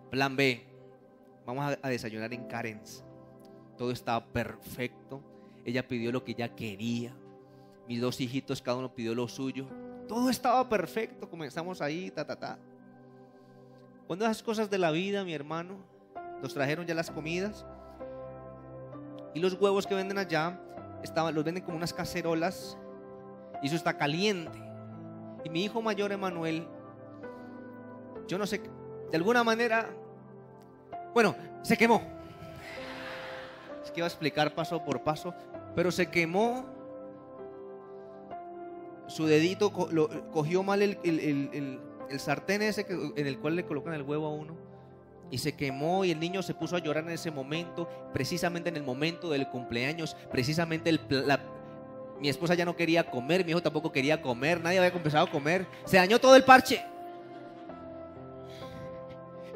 Plan B, vamos a desayunar en Karen's. Todo estaba perfecto. Ella pidió lo que ella quería. Mis dos hijitos, cada uno pidió lo suyo. Todo estaba perfecto. Comenzamos ahí, Cuando esas cosas de la vida, mi hermano, nos trajeron ya las comidas. Y los huevos que venden allá los venden como unas cacerolas. Y eso está caliente. Y mi hijo mayor, Emanuel, yo no sé, de alguna manera, bueno, se quemó. Es que iba a explicar paso por paso, pero se quemó. Su dedito cogió mal el sartén ese en el cual le colocan el huevo a uno, y se quemó, y el niño se puso a llorar en ese momento, precisamente en el momento del cumpleaños. Precisamente mi esposa ya no quería comer, mi hijo tampoco quería comer, nadie había empezado a comer, se dañó todo el parche.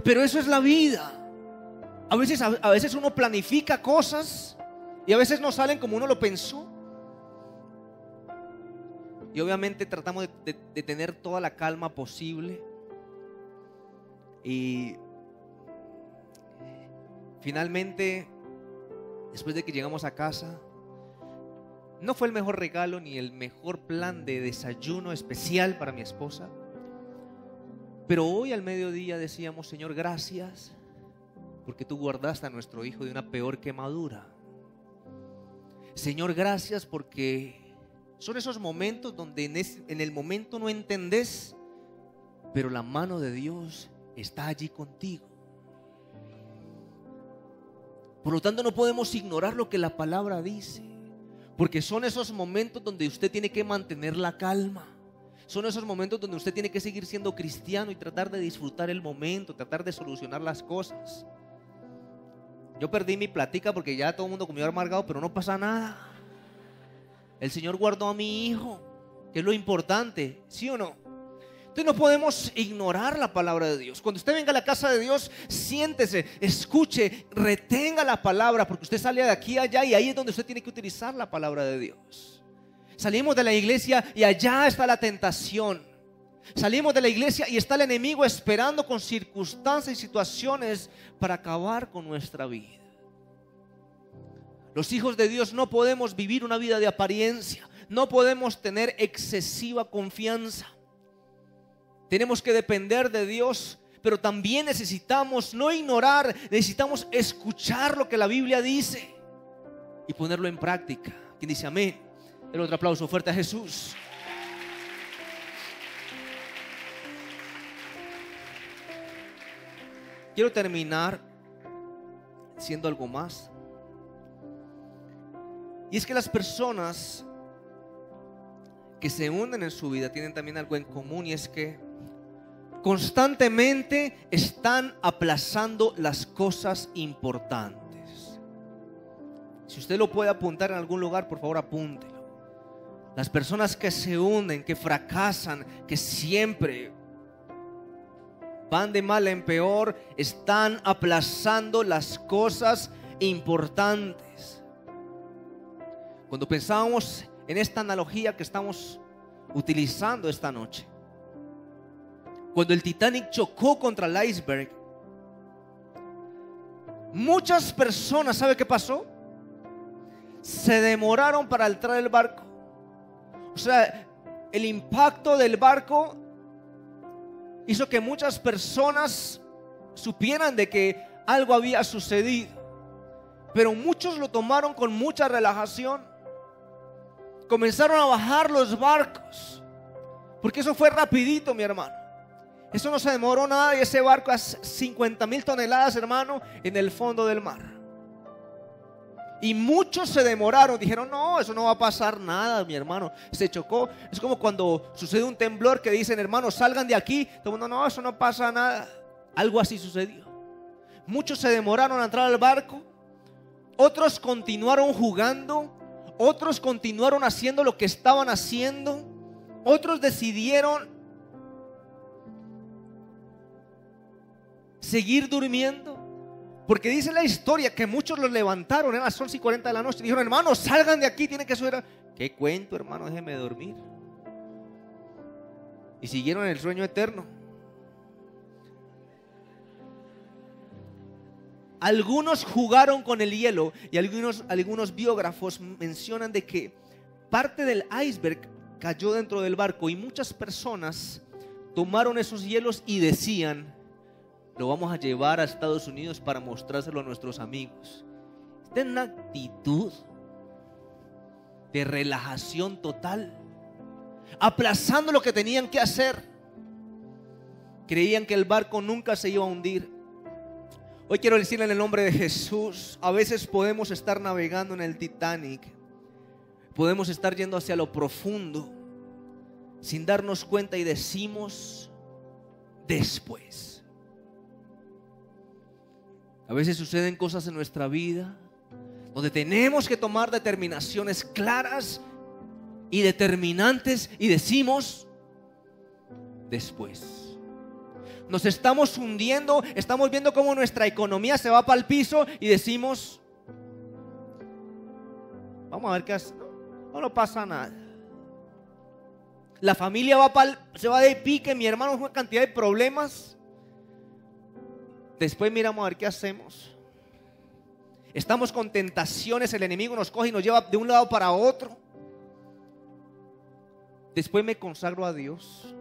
Pero eso es la vida. A veces uno planifica cosas y a veces no salen como uno lo pensó. Y obviamente tratamos de tener toda la calma posible. Y finalmente, después de que llegamos a casa, no fue el mejor regalo ni el mejor plan de desayuno especial para mi esposa. Pero hoy al mediodía decíamos: Señor, gracias porque tú guardaste a nuestro hijo de una peor quemadura. Señor, gracias porque son esos momentos donde en el momento no entendés, pero la mano de Dios está allí contigo. Por lo tanto, no podemos ignorar lo que la palabra dice, porque son esos momentos donde usted tiene que mantener la calma. Son esos momentos donde usted tiene que seguir siendo cristiano y tratar de disfrutar el momento, tratar de solucionar las cosas. Yo perdí mi platica porque ya todo el mundo comió amargado, pero no pasa nada. El Señor guardó a mi hijo, que es lo importante, ¿sí o no? Entonces no podemos ignorar la palabra de Dios. Cuando usted venga a la casa de Dios, siéntese, escuche, retenga la palabra, porque usted sale de aquí a allá y ahí es donde usted tiene que utilizar la palabra de Dios. Salimos de la iglesia y allá está la tentación. Salimos de la iglesia y está el enemigo esperando con circunstancias y situaciones para acabar con nuestra vida. Los hijos de Dios no podemos vivir una vida de apariencia. No podemos tener excesiva confianza. Tenemos que depender de Dios, pero también necesitamos no ignorar, necesitamos escuchar lo que la Biblia dice y ponerlo en práctica. ¿Quién dice amén? Denle otro aplauso fuerte a Jesús. Quiero terminar diciendo algo más. Y es que las personas que se hunden en su vida tienen también algo en común, y es que constantemente están aplazando las cosas importantes. Si usted lo puede apuntar en algún lugar, por favor apúntelo. Las personas que se hunden, que fracasan, que siempre van de mal en peor, están aplazando las cosas importantes. Cuando pensábamos en esta analogía que estamos utilizando esta noche, cuando el Titanic chocó contra el iceberg, muchas personas, ¿sabe qué pasó? Se demoraron para entrar al barco. O sea, el impacto del barco hizo que muchas personas supieran de que algo había sucedido, pero muchos lo tomaron con mucha relajación. Comenzaron a bajar los barcos, porque eso fue rapidito, mi hermano. Eso no se demoró nada, y ese barco a 50,000 toneladas, hermano, en el fondo del mar. Y muchos se demoraron, dijeron, no, eso no va a pasar nada, mi hermano. Se chocó. Es como cuando sucede un temblor que dicen, hermanos, salgan de aquí. Todo el mundo, no, eso no pasa nada. Algo así sucedió. Muchos se demoraron a entrar al barco. Otros continuaron jugando. Otros continuaron haciendo lo que estaban haciendo. Otros decidieron seguir durmiendo. Porque dice la historia que muchos los levantaron, eran las 11:40 de la noche, y dijeron, hermanos, salgan de aquí, tienen que subir. ¿Qué cuento, hermano? Déjeme dormir. Y siguieron el sueño eterno. Algunos jugaron con el hielo, y algunos biógrafos mencionan de que parte del iceberg cayó dentro del barco, y muchas personas tomaron esos hielos y decían, lo vamos a llevar a Estados Unidos para mostrárselo a nuestros amigos. Esta es una actitud de relajación total, aplazando lo que tenían que hacer. Creían que el barco nunca se iba a hundir. Hoy quiero decirle en el nombre de Jesús, a veces podemos estar navegando en el Titanic, podemos estar yendo hacia lo profundo sin darnos cuenta, y decimos después. A veces suceden cosas en nuestra vida donde tenemos que tomar determinaciones claras y determinantes, y decimos después. Nos estamos hundiendo, estamos viendo cómo nuestra economía se va para el piso y decimos, vamos a ver qué hace. No pasa nada. La familia se va de pique, mi hermano, una cantidad de problemas. Después miramos a ver qué hacemos. Estamos con tentaciones, el enemigo nos coge y nos lleva de un lado para otro. Después me consagro a Dios.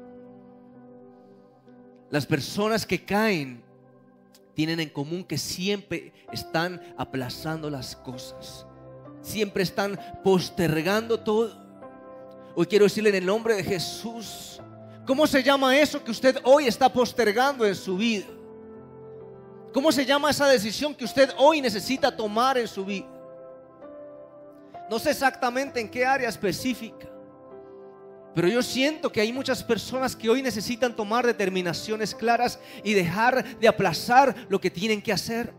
Las personas que caen tienen en común que siempre están aplazando las cosas, siempre están postergando todo. Hoy quiero decirle en el nombre de Jesús, ¿cómo se llama eso que usted hoy está postergando en su vida? ¿Cómo se llama esa decisión que usted hoy necesita tomar en su vida? No sé exactamente en qué área específica, pero yo siento que hay muchas personas que hoy necesitan tomar determinaciones claras y dejar de aplazar lo que tienen que hacer.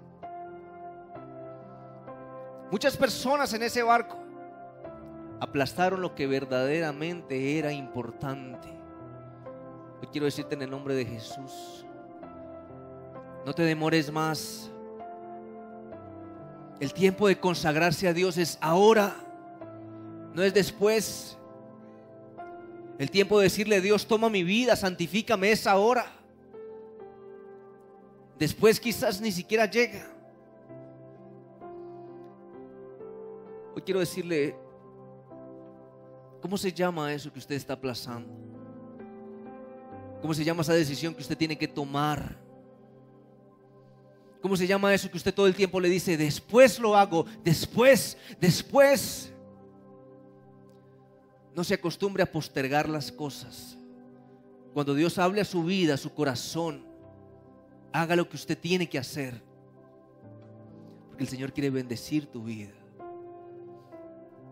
Muchas personas en ese barco aplazaron lo que verdaderamente era importante. Yo quiero decirte en el nombre de Jesús, no te demores más. El tiempo de consagrarse a Dios es ahora, no es después. El tiempo de decirle: Dios, toma mi vida, santifícame, es ahora. Después quizás ni siquiera llega. Hoy quiero decirle: ¿cómo se llama eso que usted está aplazando? ¿Cómo se llama esa decisión que usted tiene que tomar? ¿Cómo se llama eso que usted todo el tiempo le dice: después lo hago, después? No se acostumbre a postergar las cosas. Cuando Dios hable a su vida, a su corazón, haga lo que usted tiene que hacer, porque el Señor quiere bendecir tu vida.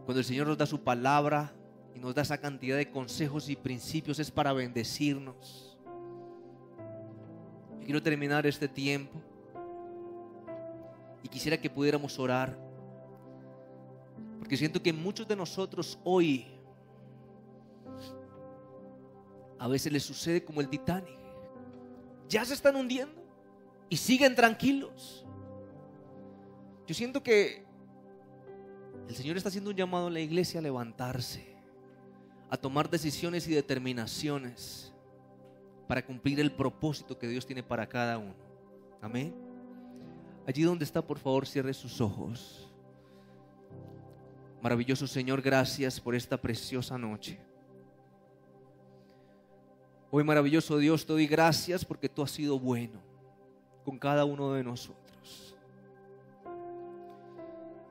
Cuando el Señor nos da su palabra y nos da esa cantidad de consejos y principios, es para bendecirnos. Yo quiero terminar este tiempo y quisiera que pudiéramos orar, porque siento que muchos de nosotros hoy a veces les sucede como el Titanic. Ya se están hundiendo y siguen tranquilos. Yo siento que el Señor está haciendo un llamado a la iglesia a levantarse, a tomar decisiones y determinaciones para cumplir el propósito que Dios tiene para cada uno. Amén. Allí donde está, por favor, cierre sus ojos. Maravilloso Señor, gracias por esta preciosa noche. Hoy, maravilloso Dios, te doy gracias porque tú has sido bueno con cada uno de nosotros.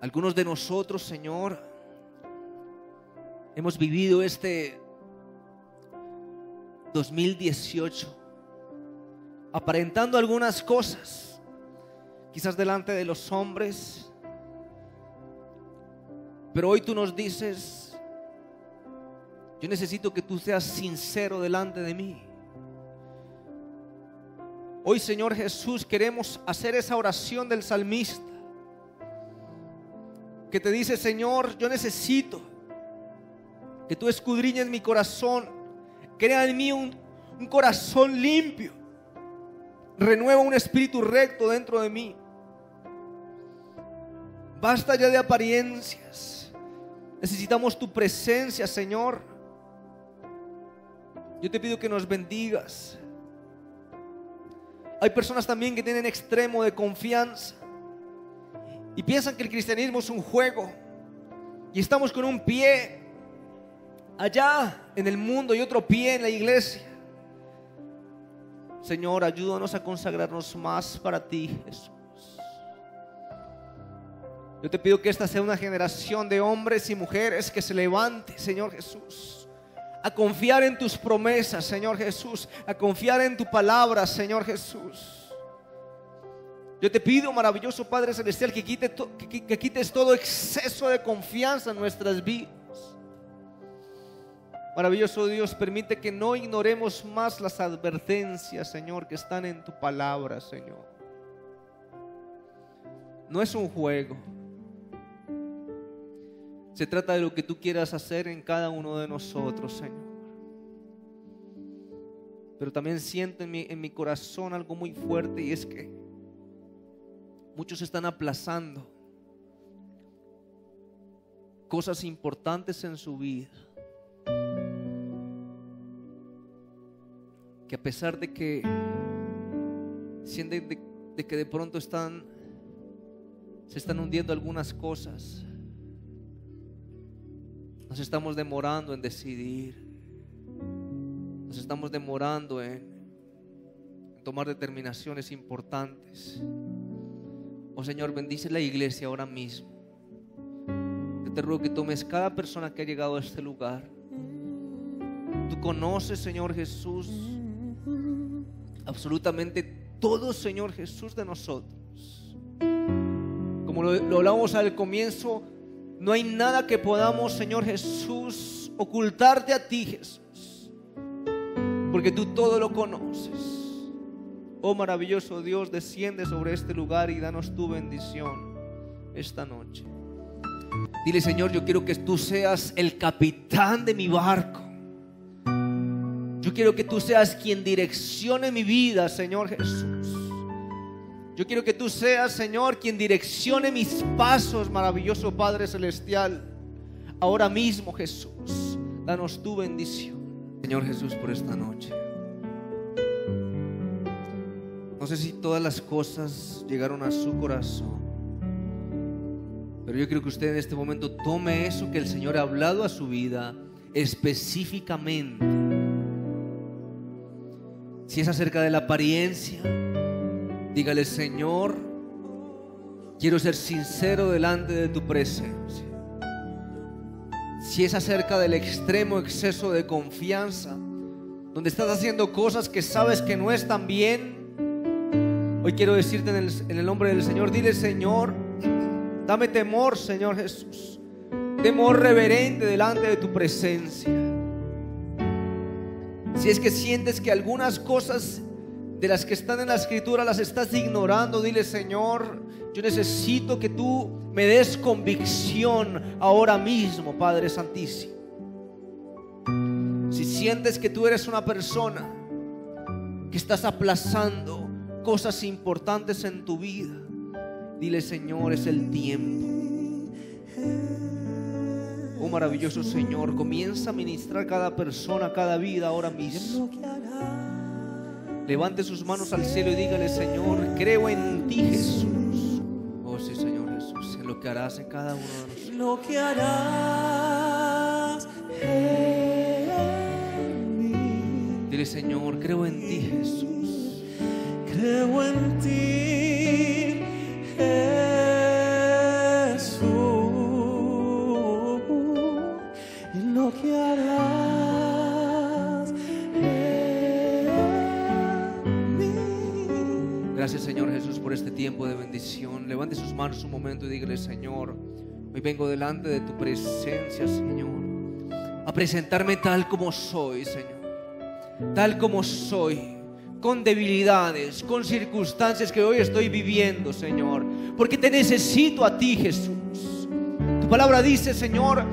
Algunos de nosotros, Señor, hemos vivido este 2018 aparentando algunas cosas, quizás delante de los hombres, pero hoy tú nos dices: yo necesito que tú seas sincero delante de mí. Hoy, Señor Jesús, queremos hacer esa oración del salmista que te dice: Señor, yo necesito que tú escudriñes mi corazón, crea en mí un corazón limpio, renueva un espíritu recto dentro de mí. Basta ya de apariencias, necesitamos tu presencia, Señor. Yo te pido que nos bendigas. Hay personas también que tienen extremo de confianza y piensan que el cristianismo es un juego, y estamos con un pie allá en el mundo y otro pie en la iglesia. Señor, ayúdanos a consagrarnos más para ti, Jesús. Yo te pido que esta sea una generación de hombres y mujeres que se levante, Señor Jesús, a confiar en tus promesas, Señor Jesús, a confiar en tu palabra, Señor Jesús. Yo te pido, maravilloso Padre Celestial, que quites todo exceso de confianza en nuestras vidas. Maravilloso Dios, permite que no ignoremos más las advertencias, Señor, que están en tu palabra, Señor. No es un juego. Se trata de lo que tú quieras hacer en cada uno de nosotros, Señor. Pero también siento en mi corazón algo muy fuerte, y es que muchos están aplazando cosas importantes en su vida, que a pesar de que sienten de que de pronto se están hundiendo algunas cosas, nos estamos demorando en decidir, nos estamos demorando en tomar determinaciones importantes. Oh Señor, bendice la iglesia ahora mismo. Yo te ruego que tomes cada persona que ha llegado a este lugar. Tú conoces, Señor Jesús, absolutamente todo, Señor Jesús, de nosotros. Como lo hablábamos al comienzo, no hay nada que podamos, Señor Jesús, ocultarte a ti, Jesús, porque tú todo lo conoces. Oh maravilloso Dios, desciende sobre este lugar y danos tu bendición esta noche. Dile: Señor, yo quiero que tú seas el capitán de mi barco. Yo quiero que tú seas quien direccione mi vida, Señor Jesús. Yo quiero que tú seas, Señor, quien direccione mis pasos, maravilloso Padre Celestial. Ahora mismo, Jesús, danos tu bendición. Señor Jesús, por esta noche. No sé si todas las cosas llegaron a su corazón, pero yo quiero que usted en este momento tome eso que el Señor ha hablado a su vida específicamente. Si es acerca de la apariencia, dígale: Señor, quiero ser sincero delante de tu presencia. Si es acerca del extremo exceso de confianza, donde estás haciendo cosas que sabes que no están bien, hoy quiero decirte en el nombre del Señor, dile: Señor, dame temor, Señor Jesús, temor reverente delante de tu presencia. Si es que sientes que algunas cosas de las que están en la Escritura las estás ignorando, dile: Señor, yo necesito que tú me des convicción ahora mismo, Padre Santísimo. Si sientes que tú eres una persona que estás aplazando cosas importantes en tu vida, dile: Señor, es el tiempo. Oh maravilloso Señor, comienza a ministrar cada persona, cada vida ahora mismo. Levante sus manos al cielo y dígale: Señor, creo en ti, Jesús. Oh sí, Señor Jesús, en lo que harás en cada uno de nosotros. Lo que harás en mí. Dile: Señor, creo en ti, Jesús. Creo en ti, Jesús, y lo que harás en mí. Gracias, Señor Jesús, por este tiempo de bendición. Levante sus manos un momento y dígale: Señor, hoy vengo delante de tu presencia, Señor, a presentarme tal como soy, Señor, tal como soy, con debilidades, con circunstancias que hoy estoy viviendo, Señor, porque te necesito a ti, Jesús. Tu palabra dice, Señor,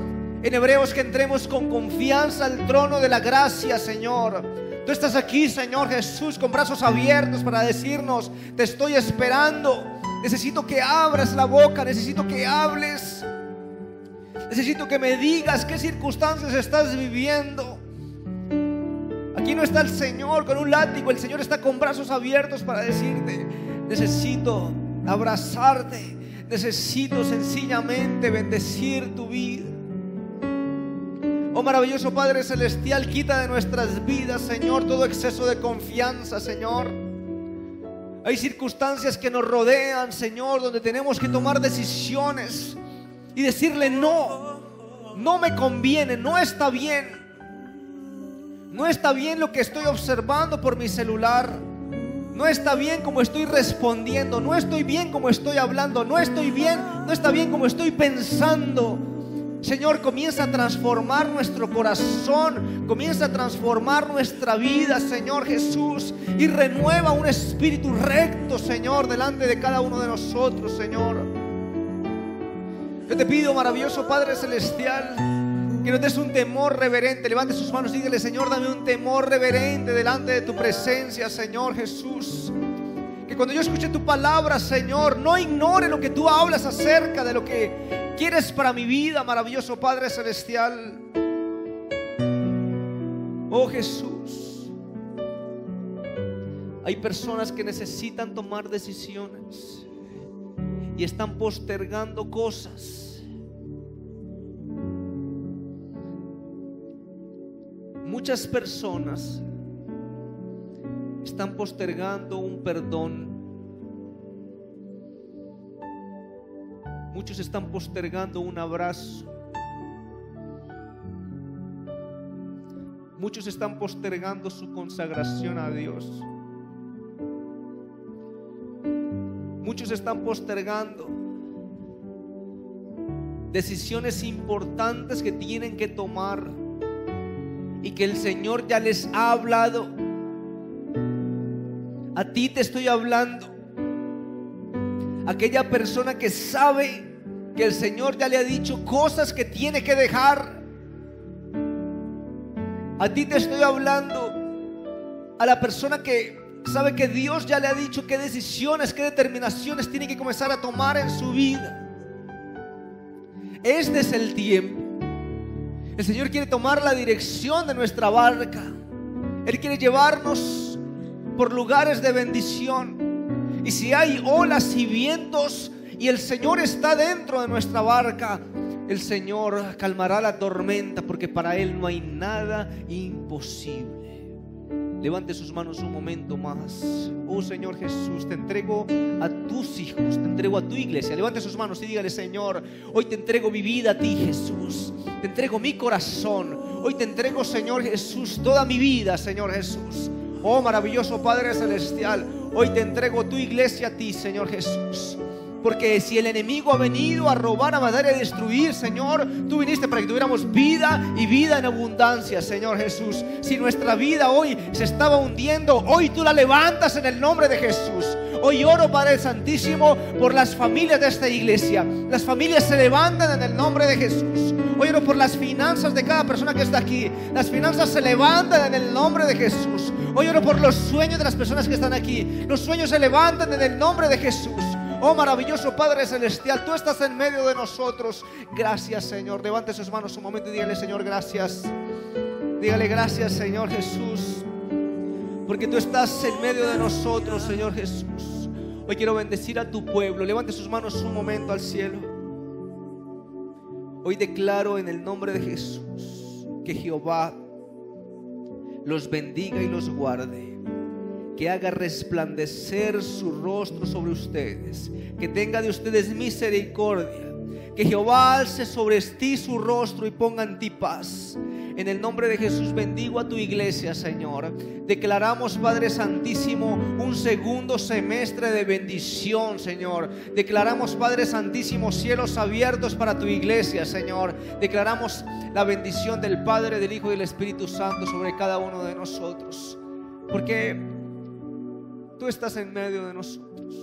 en Hebreos, que entremos con confianza al trono de la gracia, Señor. Tú estás aquí, Señor Jesús, con brazos abiertos para decirnos: te estoy esperando. Necesito que abras la boca, necesito que hables, necesito que me digas qué circunstancias estás viviendo. Aquí no está el Señor con un látigo, el Señor está con brazos abiertos para decirte: necesito abrazarte, necesito sencillamente bendecir tu vida. Oh maravilloso Padre Celestial, quita de nuestras vidas, Señor, todo exceso de confianza, Señor. Hay circunstancias que nos rodean, Señor, donde tenemos que tomar decisiones y decirle: no, no me conviene, no está bien. No está bien lo que estoy observando por mi celular. No está bien como estoy respondiendo. No estoy bien como estoy hablando. No estoy bien, no está bien como estoy pensando. Señor, comienza a transformar nuestro corazón, comienza a transformar nuestra vida, Señor Jesús, y renueva un espíritu recto, Señor, delante de cada uno de nosotros, Señor. Yo te pido, maravilloso Padre Celestial, que nos des un temor reverente. Levante sus manos y dígale: Señor, dame un temor reverente delante de tu presencia, Señor Jesús. Que cuando yo escuche tu palabra, Señor, no ignore lo que tú hablas acerca de lo que quieres para mi vida, maravilloso Padre Celestial. Oh Jesús, hay personas que necesitan tomar decisiones y están postergando cosas. Muchas personas están postergando un perdón. Muchos están postergando un abrazo. Muchos están postergando su consagración a Dios. Muchos están postergando decisiones importantes que tienen que tomar y que el Señor ya les ha hablado. A ti te estoy hablando. Aquella persona que sabe que el Señor ya le ha dicho cosas que tiene que dejar. A ti te estoy hablando. A la persona que sabe que Dios ya le ha dicho qué decisiones, qué determinaciones tiene que comenzar a tomar en su vida. Este es el tiempo. El Señor quiere tomar la dirección de nuestra barca. Él quiere llevarnos por lugares de bendición. Y si hay olas y vientos y el Señor está dentro de nuestra barca, el Señor calmará la tormenta, porque para Él no hay nada imposible. Levante sus manos un momento más. Oh Señor Jesús, te entrego a tus hijos, te entrego a tu iglesia. Levante sus manos y dígale: Señor, hoy te entrego mi vida a ti, Jesús. Te entrego mi corazón. Hoy te entrego, Señor Jesús, toda mi vida, Señor Jesús. Oh maravilloso Padre Celestial, hoy te entrego tu iglesia a ti, Señor Jesús. Porque si el enemigo ha venido a robar, a matar y a destruir, Señor, tú viniste para que tuviéramos vida y vida en abundancia, Señor Jesús. Si nuestra vida hoy se estaba hundiendo, hoy tú la levantas en el nombre de Jesús. Hoy oro, Padre Santísimo, por las familias de esta iglesia. Las familias se levantan en el nombre de Jesús. Hoy oro por las finanzas de cada persona que está aquí. Las finanzas se levantan en el nombre de Jesús. Hoy oro por los sueños de las personas que están aquí. Los sueños se levantan en el nombre de Jesús. Oh maravilloso Padre Celestial, tú estás en medio de nosotros. Gracias, Señor. Levante sus manos un momento y dígale: Señor, gracias. Dígale: gracias, Señor Jesús, porque tú estás en medio de nosotros, Señor Jesús. Hoy quiero bendecir a tu pueblo. Levante sus manos un momento al cielo. Hoy declaro en el nombre de Jesús que Jehová los bendiga y los guarde, que haga resplandecer su rostro sobre ustedes, que tenga de ustedes misericordia, que Jehová alce sobre ti su rostro y ponga en ti paz. En el nombre de Jesús bendigo a tu iglesia, Señor. Declaramos, Padre Santísimo, un segundo semestre de bendición, Señor. Declaramos, Padre Santísimo, cielos abiertos para tu iglesia, Señor. Declaramos la bendición del Padre, del Hijo y del Espíritu Santo sobre cada uno de nosotros, porque tú estás en medio de nosotros.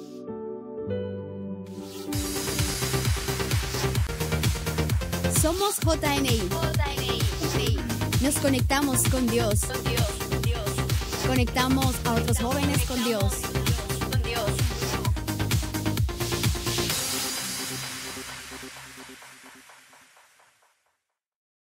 Somos JNI. Nos conectamos con Dios. Conectamos a otros jóvenes con Dios.